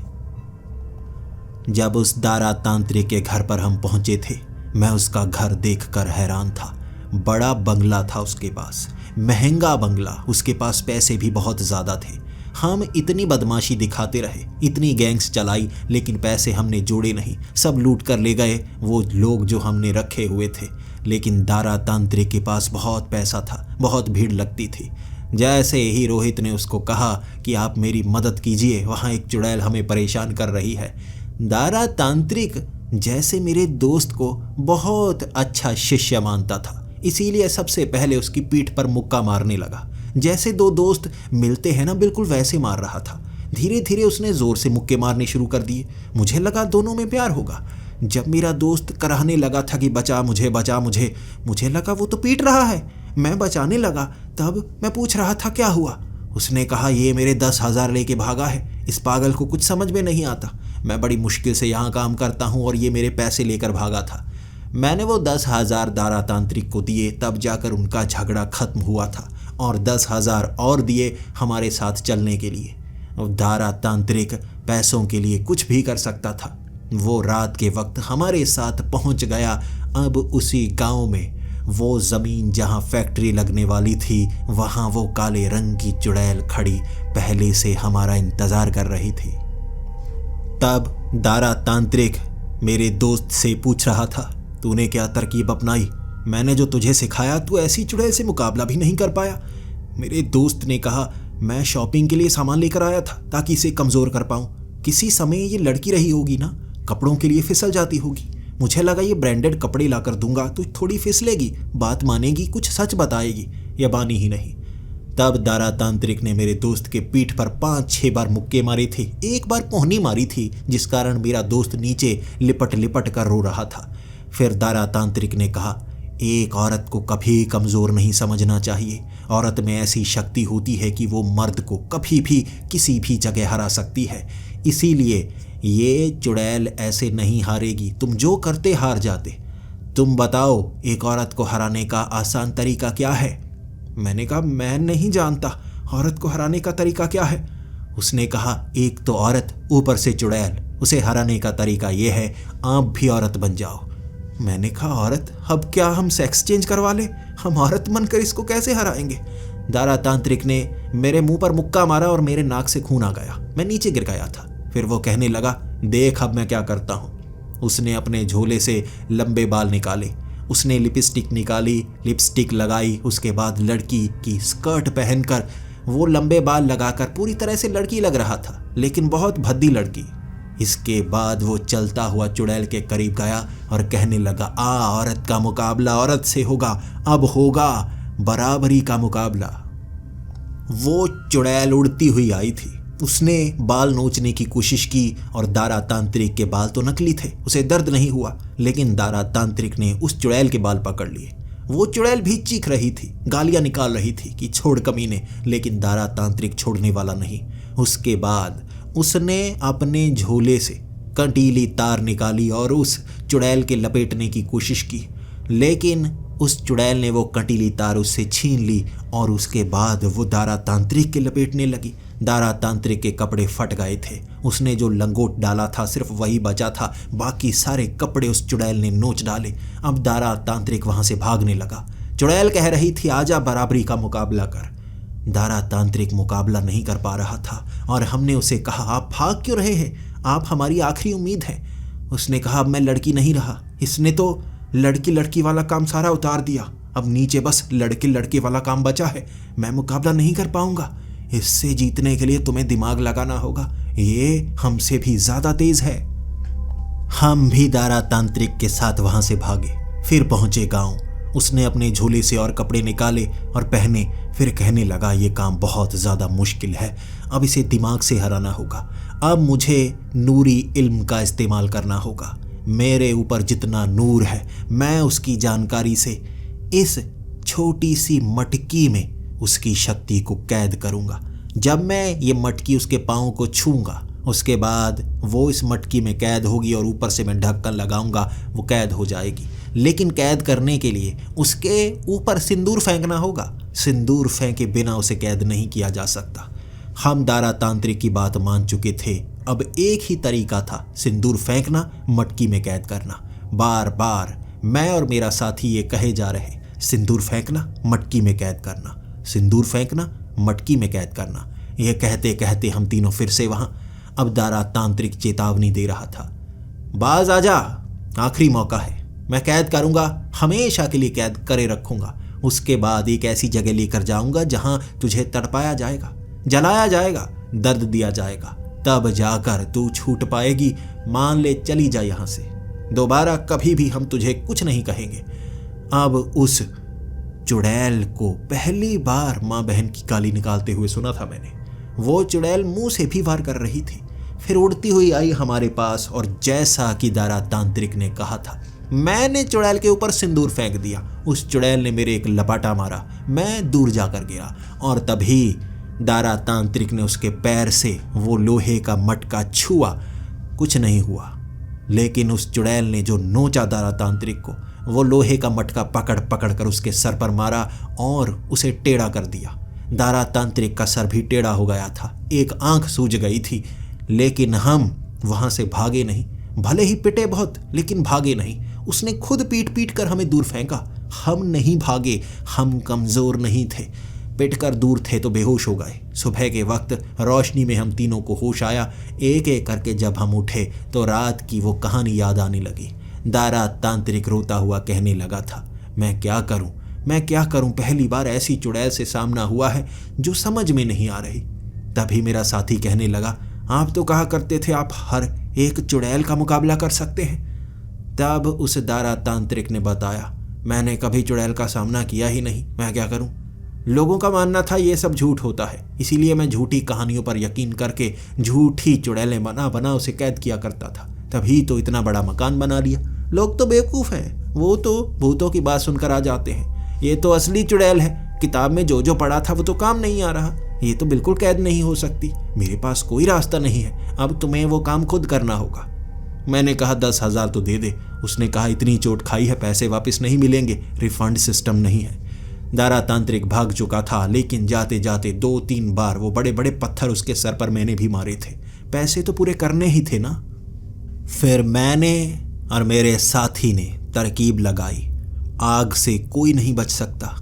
जब उस दारा तांत्रिक के घर पर हम पहुंचे थे, मैं उसका घर देखकर हैरान था। बड़ा बंगला था उसके पास, महंगा बंगला, उसके पास पैसे भी बहुत ज़्यादा थे। हम इतनी बदमाशी दिखाते रहे, इतनी गैंग्स चलाई, लेकिन पैसे हमने जोड़े नहीं, सब लूट कर ले गए वो लोग जो हमने रखे हुए थे। लेकिन दारा तांत्रिक के पास बहुत पैसा था, बहुत भीड़ लगती थी। जैसे ही रोहित ने उसको कहा कि आप मेरी मदद कीजिए, वहाँ एक चुड़ैल हमें परेशान कर रही है, दारा तांत्रिक जैसे मेरे दोस्त को बहुत अच्छा शिष्य मानता था, इसीलिए सबसे पहले उसकी पीठ पर मुक्का मारने लगा। जैसे 2 दोस्त मिलते हैं ना, बिल्कुल वैसे मार रहा था। धीरे धीरे उसने ज़ोर से मुक्के मारने शुरू कर दिए। मुझे लगा दोनों में प्यार होगा। जब मेरा दोस्त कराहने लगा था कि बचा मुझे, बचा मुझे लगा वो तो पीट रहा है। मैं बचाने लगा, तब मैं पूछ रहा था क्या हुआ। उसने कहा, ये मेरे 10,000 लेके भागा है, इस पागल को कुछ समझ में नहीं आता, मैं बड़ी मुश्किल से यहाँ काम करता हूँ और ये मेरे पैसे लेकर भागा था। मैंने वो 10,000 दारा तांत्रिक को दिए, तब जाकर उनका झगड़ा खत्म हुआ था, और 10,000 और दिए हमारे साथ चलने के लिए। दारा तांत्रिक पैसों के लिए कुछ भी कर सकता था। वो रात के वक्त हमारे साथ पहुंच गया। अब उसी गांव में वो ज़मीन जहां फैक्ट्री लगने वाली थी, वहां वो काले रंग की चुड़ैल खड़ी पहले से हमारा इंतज़ार कर रही थी। तब दारा तांत्रिक मेरे दोस्त से पूछ रहा था, तूने क्या तरकीब अपनाई? मैंने जो तुझे सिखाया, तू ऐसी चुड़ैल से मुकाबला भी नहीं कर पाया। मेरे दोस्त ने कहा, मैं शॉपिंग के लिए सामान लेकर आया था ताकि इसे कमज़ोर कर पाऊँ। किसी समय ये लड़की रही होगी ना, कपड़ों के लिए फिसल जाती होगी। मुझे लगा ये ब्रांडेड कपड़े लाकर दूंगा तो थोड़ी फिसलेगी, बात मानेगी, कुछ सच बताएगी। यह बानी ही नहीं। तब दारा तांत्रिक ने मेरे दोस्त के पीठ पर 5-6 बार मुक्के मारे थे। एक बार पोहनी मारी थी, जिस कारण मेरा दोस्त नीचे लिपट लिपट कर रो रहा था। फिर दारा तांत्रिक ने कहा, एक औरत को कभी कमज़ोर नहीं समझना चाहिए। औरत में ऐसी शक्ति होती है कि वो मर्द को कभी भी किसी भी जगह हरा सकती है। इसीलिए ये चुड़ैल ऐसे नहीं हारेगी। तुम जो करते हार जाते। तुम बताओ, एक औरत को हराने का आसान तरीका क्या है? मैंने कहा, मैं नहीं जानता, औरत को हराने का तरीका क्या है? उसने कहा, एक तो औरत, ऊपर से चुड़ैल। उसे हराने का तरीका यह है, आप भी औरत बन जाओ। मैंने कहा, औरत? अब क्या हम सेक्स चेंज करवा लें? हम औरत बनकर इसको कैसे हराएंगे? दारा तांत्रिक ने मेरे मुंह पर मुक्का मारा और मेरे नाक से खून आ गया। मैं नीचे गिर गया था। फिर वो कहने लगा, देख अब मैं क्या करता हूँ। उसने अपने झोले से लंबे बाल निकाले, उसने लिपस्टिक निकाली, लिपस्टिक लगाई। उसके बाद लड़की की स्कर्ट पहनकर वो लंबे बाल लगाकर पूरी तरह से लड़की लग रहा था, लेकिन बहुत भद्दी लड़की। इसके बाद वो चलता हुआ चुड़ैल के करीब गया और कहने लगा, औरत का मुकाबला औरत से होगा, अब होगा बराबरी का मुकाबला। वो चुड़ैल उड़ती हुई आई थी। उसने बाल नोचने की कोशिश की और दारा तांत्रिक के बाल तो नकली थे, उसे दर्द नहीं हुआ, लेकिन दारा तांत्रिक ने उस चुड़ैल के बाल पकड़ लिए। वो चुड़ैल भी चीख रही थी, गालियां निकाल रही थी कि छोड़ कमीने, लेकिन दारा तांत्रिक छोड़ने वाला नहीं। उसके बाद उसने अपने झोले से कंटीली तार निकाली और उस चुड़ैल के लपेटने की कोशिश की, लेकिन उस चुड़ैल ने वो कंटीली तार उससे छीन ली और उसके बाद वो दारा तांत्रिक के लपेटने लगी। दारा तांत्रिक के कपड़े फट गए थे। उसने जो लंगोट डाला था सिर्फ वही बचा था, बाकी सारे कपड़े उस चुड़ैल ने नोच डाले। अब दारा तांत्रिक वहां से भागने लगा। चुड़ैल कह रही थी, आजा बराबरी का मुकाबला कर। दारा तांत्रिक मुकाबला नहीं कर पा रहा था और हमने उसे कहा, आप भाग क्यों रहे हैं? आप हमारी आखिरी उम्मीद हैं। उसने कहा, अब मैं लड़की नहीं रहा। इसने तो लड़की लड़की वाला काम सारा उतार दिया। अब नीचे बस लड़के लड़के वाला काम बचा है। मैं मुकाबला नहीं कर पाऊंगा। इससे जीतने के लिए तुम्हें दिमाग लगाना होगा। ये हमसे भी ज्यादा तेज है। हम भी दारा तांत्रिक के साथ वहां से भागे। फिर पहुंचे गांव। उसने अपने झोले से और कपड़े निकाले और पहने। फिर कहने लगा, ये काम बहुत ज़्यादा मुश्किल है, अब इसे दिमाग से हराना होगा। अब मुझे नूरी इल्म का इस्तेमाल करना होगा। मेरे ऊपर जितना नूर है, मैं उसकी जानकारी से इस छोटी सी मटकी में उसकी शक्ति को कैद करूँगा। जब मैं ये मटकी उसके पाँव को छूँगा, उसके बाद वो इस मटकी में कैद होगी और ऊपर से मैं ढक्कन लगाऊंगा, वो कैद हो जाएगी। लेकिन कैद करने के लिए उसके ऊपर सिंदूर फेंकना होगा। सिंदूर फेंके बिना उसे कैद नहीं किया जा सकता। हम दारा तांत्रिक की बात मान चुके थे। अब एक ही तरीका था, सिंदूर फेंकना, मटकी में कैद करना। बार बार मैं और मेरा साथी ये कहे जा रहे, सिंदूर फेंकना, मटकी में कैद करना, सिंदूर फेंकना, मटकी में कैद करना। यह कहते कहते हम तीनों फिर से वहां। अब दारा तांत्रिक चेतावनी दे रहा था, बाज आजा, आखिरी मौका है। मैं कैद करूंगा, हमेशा के लिए कैद करे रखूंगा। उसके बाद एक ऐसी जगह लेकर जाऊंगा जहां तुझे तड़पाया जाएगा, जलाया जाएगा, दर्द दिया जाएगा, तब जाकर तू छूट पाएगी। मान ले चली जा यहां से, दोबारा कभी भी हम तुझे कुछ नहीं कहेंगे। अब उस चुड़ैल को पहली बार माँ बहन की गाली निकालते हुए सुना था मैंने। वो चुड़ैल मुंह से भी वार कर रही थी। फिर उड़ती हुई आई हमारे पास और जैसा कि दारा तांत्रिक ने कहा था, मैंने चुड़ैल के ऊपर सिंदूर फेंक दिया। उस चुड़ैल ने मेरे एक लपाटा मारा, मैं दूर जाकर गिरा और तभी दारा तांत्रिक ने उसके पैर से वो लोहे का मटका छुआ। कुछ नहीं हुआ, लेकिन उस चुड़ैल ने जो नोचा दारा तांत्रिक को, वो लोहे का मटका पकड़ पकड़ कर उसके सर पर मारा और उसे टेढ़ा कर दिया। दारा तांत्रिक का सर भी टेढ़ा हो गया था, एक आंख सूज गई थी। लेकिन हम वहां से भागे नहीं। भले ही पिटे बहुत, लेकिन भागे नहीं। उसने खुद पीट पीट कर हमें दूर फेंका। हम नहीं भागे, हम कमजोर नहीं थे। पिट कर दूर थे तो बेहोश हो गए। सुबह के वक्त रोशनी में हम तीनों को होश आया। एक एक करके जब हम उठे तो रात की वो कहानी याद आने लगी। दारा तांत्रिक रोता हुआ कहने लगा था, मैं क्या करूं, मैं क्या करूं, पहली बार ऐसी चुड़ैल से सामना हुआ है जो समझ में नहीं आ रही। तभी मेरा साथी कहने लगा, आप तो कहा करते थे आप हर एक चुड़ैल का मुकाबला कर सकते हैं। तब उस दारा तांत्रिक ने बताया, मैंने कभी चुड़ैल का सामना किया ही नहीं, मैं क्या करूं। लोगों का मानना था ये सब झूठ होता है, इसीलिए मैं झूठी कहानियों पर यकीन करके झूठी चुड़ैलें बना बना उसे कैद किया करता था। तभी तो इतना बड़ा मकान बना लिया। लोग तो बेवकूफ़ हैं, वो तो भूतों की बात सुनकर आ जाते हैं। ये तो असली चुड़ैल है, किताब में जो जो पढ़ा था वो तो काम नहीं आ रहा। ये तो बिल्कुल कैद नहीं हो सकती, मेरे पास कोई रास्ता नहीं है, अब तुम्हें वो काम खुद करना होगा। मैंने कहा 10,000 तो दे दे। उसने कहा इतनी चोट खाई है, पैसे वापस नहीं मिलेंगे, रिफंड सिस्टम नहीं है। दारा तांत्रिक भाग चुका था, लेकिन जाते जाते 2-3 बार वो बड़े बड़े पत्थर उसके सर पर मैंने भी मारे थे। पैसे तो पूरे करने ही थे ना। फिर मैंने और मेरे साथी ने तरकीब लगाई, आग से कोई नहीं बच सकता।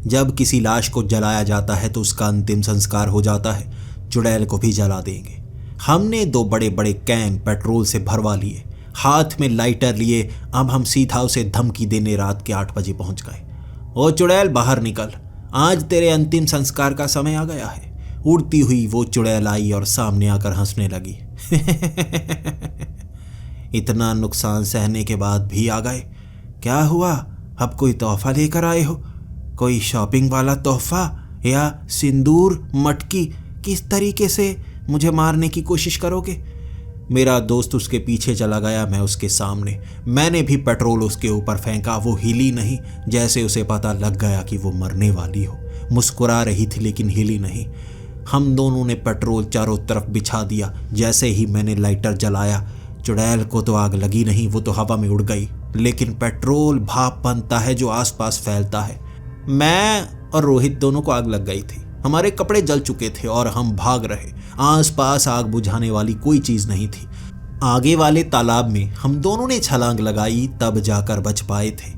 जब किसी लाश को जलाया जाता है तो उसका अंतिम संस्कार हो जाता है, चुड़ैल को भी जला देंगे। हमने 2 बड़े बड़े कैन पेट्रोल से भरवा लिए, हाथ में लाइटर लिए। अब हम सीधा उसे धमकी देने रात के 8 बजे पहुंच गए। ओ चुड़ैल बाहर निकल, आज तेरे अंतिम संस्कार का समय आ गया है। उड़ती हुई वो चुड़ैल आई और सामने आकर हंसने लगी। इतना नुकसान सहने के बाद भी आ गए, क्या हुआ, अब कोई तोहफा लेकर आए हो? कोई शॉपिंग वाला तोहफा या सिंदूर मटकी? किस तरीके से मुझे मारने की कोशिश करोगे? मेरा दोस्त उसके पीछे चला गया, मैं उसके सामने। मैंने भी पेट्रोल उसके ऊपर फेंका, वो हिली नहीं, जैसे उसे पता लग गया कि वो मरने वाली हो। मुस्कुरा रही थी लेकिन हिली नहीं। हम दोनों ने पेट्रोल चारों तरफ बिछा दिया। जैसे ही मैंने लाइटर जलाया, चुड़ैल को तो आग लगी नहीं, वो तो हवा में उड़ गई, लेकिन पेट्रोल भाप बनता है जो आसपास फैलता है। मैं और रोहित दोनों को आग लग गई थी, हमारे कपड़े जल चुके थे और हम भाग रहे। आसपास आग बुझाने वाली कोई चीज नहीं थी। आगे वाले तालाब में हम दोनों ने छलांग लगाई, तब जाकर बच पाए थे।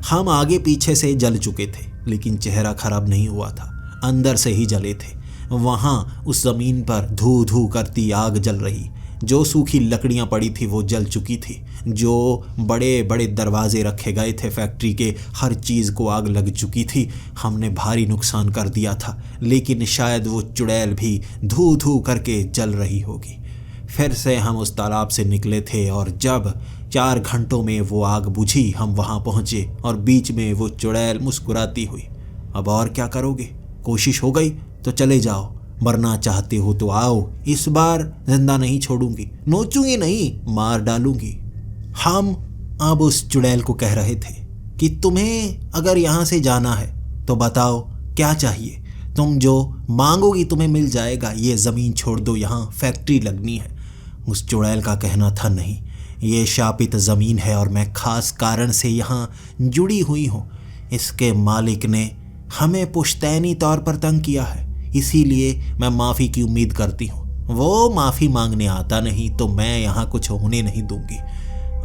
हम आगे पीछे से जल चुके थे, लेकिन चेहरा खराब नहीं हुआ था, अंदर से ही जले थे। वहां उस जमीन पर धू धू करती आग जल रही। जो सूखी लकड़ियां पड़ी थी वो जल चुकी थी। जो बड़े बड़े दरवाजे रखे गए थे फैक्ट्री के, हर चीज़ को आग लग चुकी थी। हमने भारी नुकसान कर दिया था, लेकिन शायद वो चुड़ैल भी धू धू करके जल रही होगी। फिर से हम उस तालाब से निकले थे और जब 4 घंटों में वो आग बुझी, हम वहाँ पहुँचे और बीच में वो चुड़ैल मुस्कुराती हुई। अब और क्या करोगे? कोशिश हो गई तो चले जाओ, मरना चाहते हो तो आओ, इस बार जिंदा नहीं छोड़ूंगी, नोचूंगी नहीं, मार डालूंगी। हम अब उस चुड़ैल को कह रहे थे कि तुम्हें अगर यहाँ से जाना है तो बताओ क्या चाहिए, तुम जो मांगोगी तुम्हें मिल जाएगा, ये ज़मीन छोड़ दो, यहाँ फैक्ट्री लगनी है। उस चुड़ैल का कहना था, नहीं, ये शापित ज़मीन है और मैं खास कारण से यहाँ जुड़ी हुई हूँ। इसके मालिक ने हमें पुश्तैनी तौर पर तंग किया है, इसीलिए मैं माफ़ी की उम्मीद करती हूँ। वो माफ़ी मांगने आता नहीं तो मैं यहाँ कुछ होने नहीं दूंगी।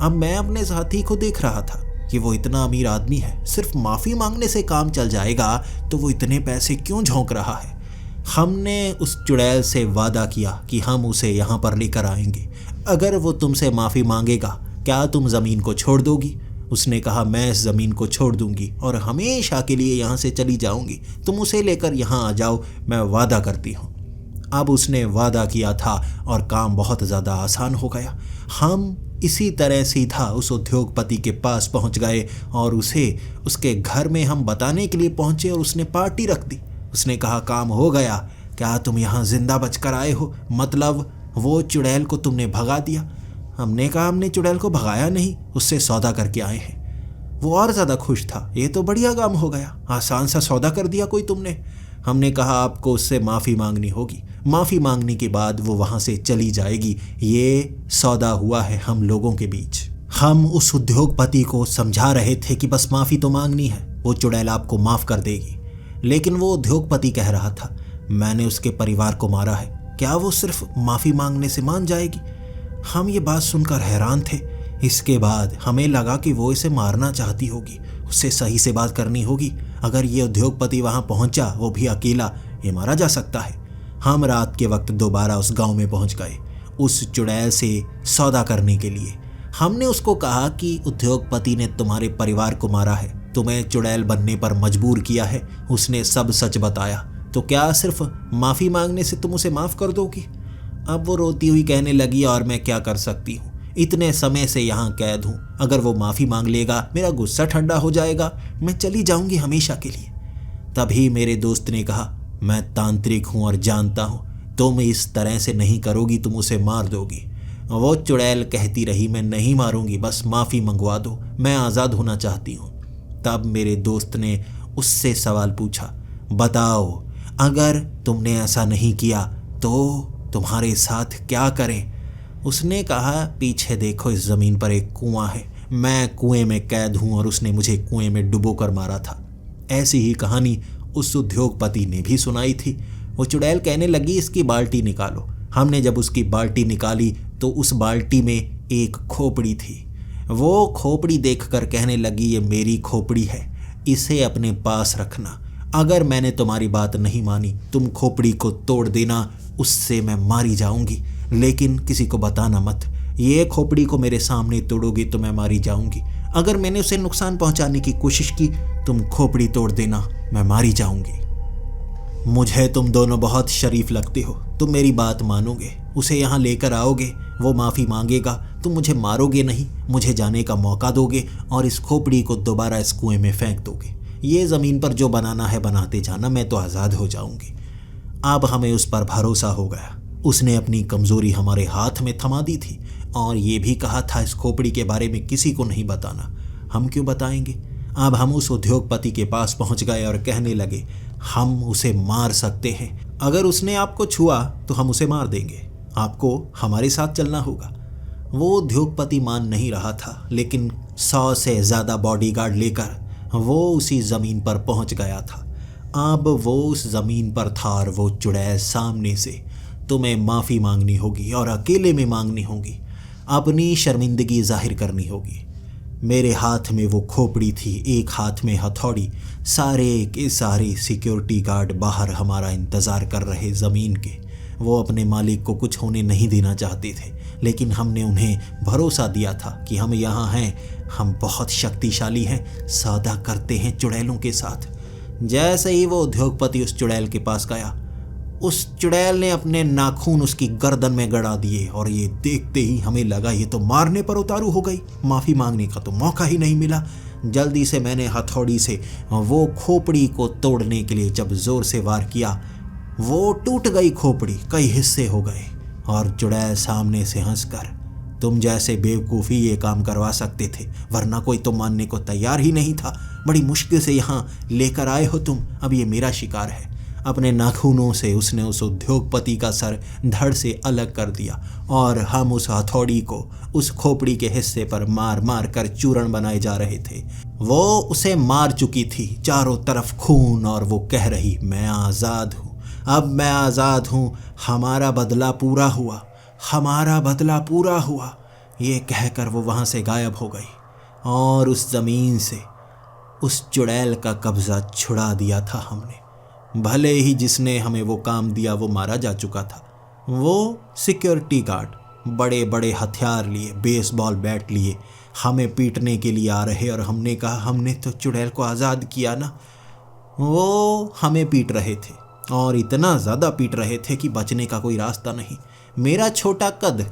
अब मैं अपने साथी को देख रहा था कि वो इतना अमीर आदमी है, सिर्फ माफ़ी मांगने से काम चल जाएगा तो वो इतने पैसे क्यों झोंक रहा है। हमने उस चुड़ैल से वादा किया कि हम उसे यहाँ पर लेकर आएंगे। अगर वो तुमसे माफ़ी मांगेगा, क्या तुम ज़मीन को छोड़ दोगी? उसने कहा, मैं इस ज़मीन को छोड़ दूंगी और हमेशा के लिए यहाँ से चली जाऊंगी। तुम उसे लेकर यहाँ आ जाओ, मैं वादा करती हूँ। अब उसने वादा किया था और काम बहुत ज़्यादा आसान हो गया। हम इसी तरह सीधा उस उद्योगपति के पास पहुँच गए और उसे उसके घर में हम बताने के लिए पहुँचे और उसने पार्टी रख दी। उसने कहा, काम हो गया, क्या तुम यहाँ जिंदा बचकर आए हो? मतलब वो चुड़ैल को तुमने भगा दिया? हमने कहा, हमने चुड़ैल को भगाया नहीं, उससे सौदा करके आए हैं। वो और ज़्यादा खुश था, ये तो बढ़िया काम हो गया, आसान सा सौदा कर दिया कोई तुमने। हमने कहा, आपको उससे माफ़ी मांगनी होगी, माफ़ी मांगने के बाद वो वहाँ से चली जाएगी। ये सौदा हुआ है हम लोगों के बीच। हम उस उद्योगपति को समझा रहे थे कि बस माफ़ी तो मांगनी है, वो चुड़ैल आपको माफ़ कर देगी। लेकिन वो उद्योगपति कह रहा था, मैंने उसके परिवार को मारा है, क्या वो सिर्फ माफ़ी मांगने से मान जाएगी? हम ये बात सुनकर हैरान थे। इसके बाद हमें लगा कि वो इसे मारना चाहती होगी, उससे सही से बात करनी होगी। अगर ये उद्योगपति वहाँ पहुँचा, वो भी अकेला, ये मारा जा सकता है। हम रात के वक्त दोबारा उस गांव में पहुँच गए उस चुड़ैल से सौदा करने के लिए। हमने उसको कहा कि उद्योगपति ने तुम्हारे परिवार को मारा है, तुम्हें चुड़ैल बनने पर मजबूर किया है, उसने सब सच बताया। तो क्या सिर्फ माफ़ी मांगने से तुम उसे माफ़ कर दोगी? अब वो रोती हुई कहने लगी, और मैं क्या कर सकती हूँ, इतने समय से यहाँ कैद हूँ। अगर वो माफ़ी मांग लेगा मेरा गुस्सा ठंडा हो जाएगा, मैं चली जाऊँगी हमेशा के लिए। तभी मेरे दोस्त ने कहा, मैं तांत्रिक हूँ और जानता हूँ तुम इस तरह से नहीं करोगी, तुम उसे मार दोगी। वो चुड़ैल कहती रही, मैं नहीं मारूंगी, बस माफ़ी मंगवा दो, मैं आज़ाद होना चाहती हूँ। तब मेरे दोस्त ने उससे सवाल पूछा, बताओ अगर तुमने ऐसा नहीं किया तो तुम्हारे साथ क्या करें? उसने कहा, पीछे देखो, इस ज़मीन पर एक कुआं है, मैं कुएं में कैद हूँ और उसने मुझे कुएं में डुबो कर मारा था। ऐसी ही कहानी उस उद्योगपति ने भी सुनाई थी। वो चुड़ैल कहने लगी, इसकी बाल्टी निकालो। हमने जब उसकी बाल्टी निकाली तो उस बाल्टी में एक खोपड़ी थी। वो खोपड़ी देखकर कहने लगी, ये मेरी खोपड़ी है, इसे अपने पास रखना। अगर मैंने तुम्हारी बात नहीं मानी, तुम खोपड़ी को तोड़ देना, उससे मैं मारी जाऊंगी, लेकिन किसी को बताना मत। ये खोपड़ी को मेरे सामने तोड़ोगे तो मैं मारी जाऊंगी। अगर मैंने उसे नुकसान पहुंचाने की कोशिश की, तुम खोपड़ी तोड़ देना, मैं मारी जाऊंगी। मुझे तुम दोनों बहुत शरीफ लगते हो, तुम मेरी बात मानोगे, उसे यहाँ लेकर आओगे, वो माफ़ी मांगेगा, तुम मुझे मारोगे नहीं, मुझे जाने का मौका दोगे और इस खोपड़ी को दोबारा इस कुएं में फेंक दोगे। ये ज़मीन पर जो बनाना है बनाते जाना, मैं तो आज़ाद हो जाऊंगी। अब हमें उस पर भरोसा हो गया। उसने अपनी कमज़ोरी हमारे हाथ में थमा दी थी और ये भी कहा था इस खोपड़ी के बारे में किसी को नहीं बताना। हम क्यों बताएंगे? अब हम उस उद्योगपति के पास पहुंच गए और कहने लगे, हम उसे मार सकते हैं। अगर उसने आपको छुआ तो हम उसे मार देंगे, आपको हमारे साथ चलना होगा। वो उद्योगपति मान नहीं रहा था, लेकिन 100 से ज़्यादा बॉडीगार्ड लेकर वो उसी ज़मीन पर पहुंच गया था। अब वो उस ज़मीन पर था और वो चुड़ैल सामने से, तुम्हें माफ़ी मांगनी होगी और अकेले में मांगनी होगी, अपनी शर्मिंदगी जाहिर करनी होगी। मेरे हाथ में वो खोपड़ी थी, एक हाथ में हथौड़ी। सारे के सारे सिक्योरिटी गार्ड बाहर हमारा इंतज़ार कर रहे ज़मीन के। वो अपने मालिक को कुछ होने नहीं देना चाहते थे, लेकिन हमने उन्हें भरोसा दिया था कि हम यहाँ हैं, हम बहुत शक्तिशाली हैं, सौदा करते हैं चुड़ैलों के साथ। जैसे ही वो उद्योगपति उस चुड़ैल के पास गया, उस चुड़ैल ने अपने नाखून उसकी गर्दन में गड़ा दिए और ये देखते ही हमें लगा ये तो मारने पर उतारू हो गई, माफ़ी मांगने का तो मौका ही नहीं मिला। जल्दी से मैंने हथौड़ी से वो खोपड़ी को तोड़ने के लिए जब ज़ोर से वार किया, वो टूट गई खोपड़ी, कई हिस्से हो गए। और चुड़ैल सामने से हंसकर, तुम जैसे बेवकूफ़ी ये काम करवा सकते थे, वरना कोई तो मानने को तैयार ही नहीं था। बड़ी मुश्किल से यहाँ लेकर आए हो तुम, अब ये मेरा शिकार है। अपने नाखूनों से उसने उस उद्योगपति का सर धड़ से अलग कर दिया और हम उस हथौड़ी को उस खोपड़ी के हिस्से पर मार मार कर चूर्ण बनाए जा रहे थे। वो उसे मार चुकी थी, चारों तरफ खून, और वो कह रही, मैं आज़ाद हूँ, अब मैं आज़ाद हूँ, हमारा बदला पूरा हुआ, हमारा बदला पूरा हुआ। ये कहकर वो वहाँ से गायब हो गई और उस ज़मीन से उस चुड़ैल का कब्ज़ा छुड़ा दिया था हमने। भले ही जिसने हमें वो काम दिया वो मारा जा चुका था। वो सिक्योरिटी गार्ड बड़े बड़े हथियार लिए, बेसबॉल बैट लिए हमें पीटने के लिए आ रहे, और हमने कहा, हमने तो चुड़ैल को आज़ाद किया ना। वो हमें पीट रहे थे और इतना ज़्यादा पीट रहे थे कि बचने का कोई रास्ता नहीं। मेरा छोटा कद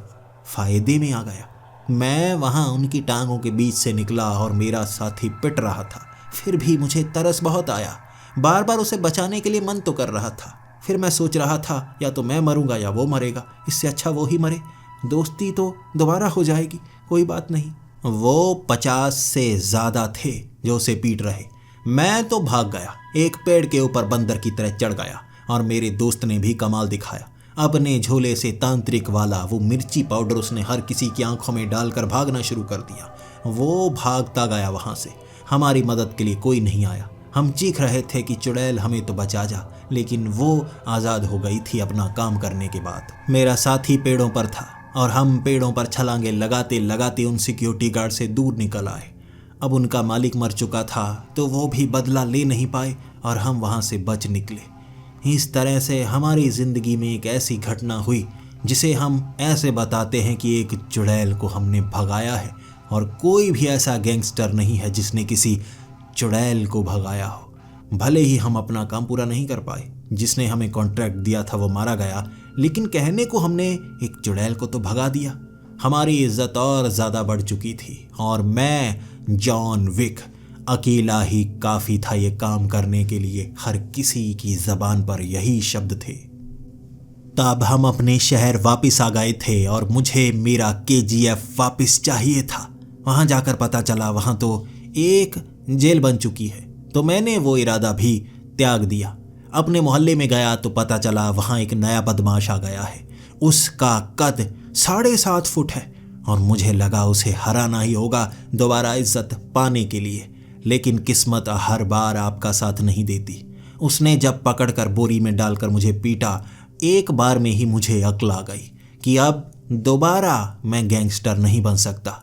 फ़ायदे में आ गया। मैं वहाँ उनकी टांगों के बीच से निकला और मेरा साथी पिट रहा था। फिर भी मुझे तरस बहुत आया, बार बार उसे बचाने के लिए मन तो कर रहा था। फिर मैं सोच रहा था, या तो मैं मरूंगा या वो मरेगा, इससे अच्छा वो ही मरे, दोस्ती तो दोबारा हो जाएगी, कोई बात नहीं। वो 50 से ज़्यादा थे जो उसे पीट रहे। मैं तो भाग गया, एक पेड़ के ऊपर बंदर की तरह चढ़ गया, और मेरे दोस्त ने भी कमाल दिखाया। अपने झोले से तांत्रिक वाला वो मिर्ची पाउडर उसने हर किसी की आंखों में डालकर भागना शुरू कर दिया। वो भागता गया वहाँ से, हमारी मदद के लिए कोई नहीं आया। हम चीख रहे थे कि चुड़ैल हमें तो बचा जा, लेकिन वो आज़ाद हो गई थी अपना काम करने के बाद। मेरा साथी पेड़ों पर था और हम पेड़ों पर छलांगे लगाते लगाते उन सिक्योरिटी गार्ड से दूर निकल आए। अब उनका मालिक मर चुका था तो वो भी बदला ले नहीं पाए और हम वहाँ से बच निकले। इस तरह से हमारी ज़िंदगी में एक ऐसी घटना हुई जिसे हम ऐसे बताते हैं कि एक चुड़ैल को हमने भगाया है, और कोई भी ऐसा गैंगस्टर नहीं है जिसने किसी चुड़ैल को भगाया हो। भले ही हम अपना काम पूरा नहीं कर पाए, जिसने हमें कॉन्ट्रैक्ट दिया था वो मारा गया, लेकिन कहने को हमने एक चुड़ैल को तो भगा दिया। हमारी इज्जत और ज़्यादा बढ़ चुकी थी और मैं जॉन विक अकेला ही काफ़ी था ये काम करने के लिए। हर किसी की ज़बान पर यही शब्द थे। तब हम अपने शहर वापस आ गए थे और मुझे मेरा KGF वापस चाहिए था। वहाँ जाकर पता चला वहाँ तो एक जेल बन चुकी है, तो मैंने वो इरादा भी त्याग दिया। अपने मोहल्ले में गया तो पता चला वहाँ एक नया बदमाश आ गया है। उसका कद 7.5 फुट है और मुझे लगा उसे हराना ही होगा दोबारा इज्जत पाने के लिए। लेकिन किस्मत हर बार आपका साथ नहीं देती। उसने जब पकड़कर बोरी में डालकर मुझे पीटा, एक बार में ही मुझे अक्ल आ गई कि अब दोबारा मैं गैंगस्टर नहीं बन सकता।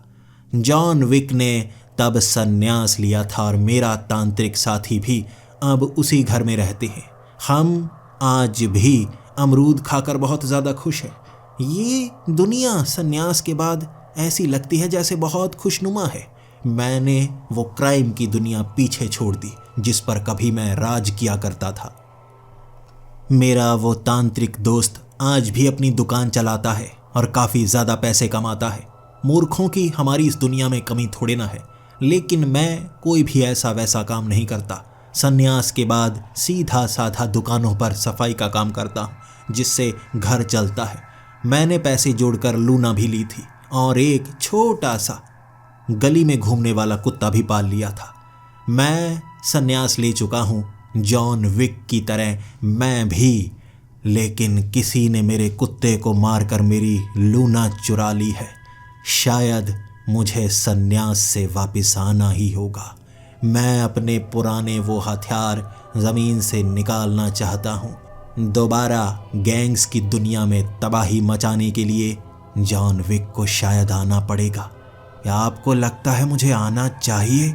जॉन विक ने तब संन्यास लिया था और मेरा तांत्रिक साथी भी अब उसी घर में रहते हैं। हम आज भी अमरूद खाकर बहुत ज़्यादा खुश हैं। ये दुनिया संन्यास के बाद ऐसी लगती है जैसे बहुत खुशनुमा है। मैंने वो क्राइम की दुनिया पीछे छोड़ दी जिस पर कभी मैं राज किया करता था। मेरा वो तांत्रिक दोस्त आज भी अपनी दुकान चलाता है और काफ़ी ज़्यादा पैसे कमाता है। मूर्खों की हमारी इस दुनिया में कमी थोड़े ना है, लेकिन मैं कोई भी ऐसा वैसा काम नहीं करता। संन्यास के बाद सीधा साधा दुकानों पर सफाई का काम करता हूँ जिससे घर चलता है। मैंने पैसे जोड़कर लूना भी ली थी और एक छोटा सा गली में घूमने वाला कुत्ता भी पाल लिया था। मैं संन्यास ले चुका हूँ जॉन विक की तरह मैं भी, लेकिन किसी ने मेरे कुत्ते को मारकर मेरी लूना चुरा ली है। शायद मुझे संन्यास से वापस आना ही होगा। मैं अपने पुराने वो हथियार ज़मीन से निकालना चाहता हूँ। दोबारा गैंग्स की दुनिया में तबाही मचाने के लिए जॉन विक को शायद आना पड़ेगा। क्या आपको लगता है मुझे आना चाहिए?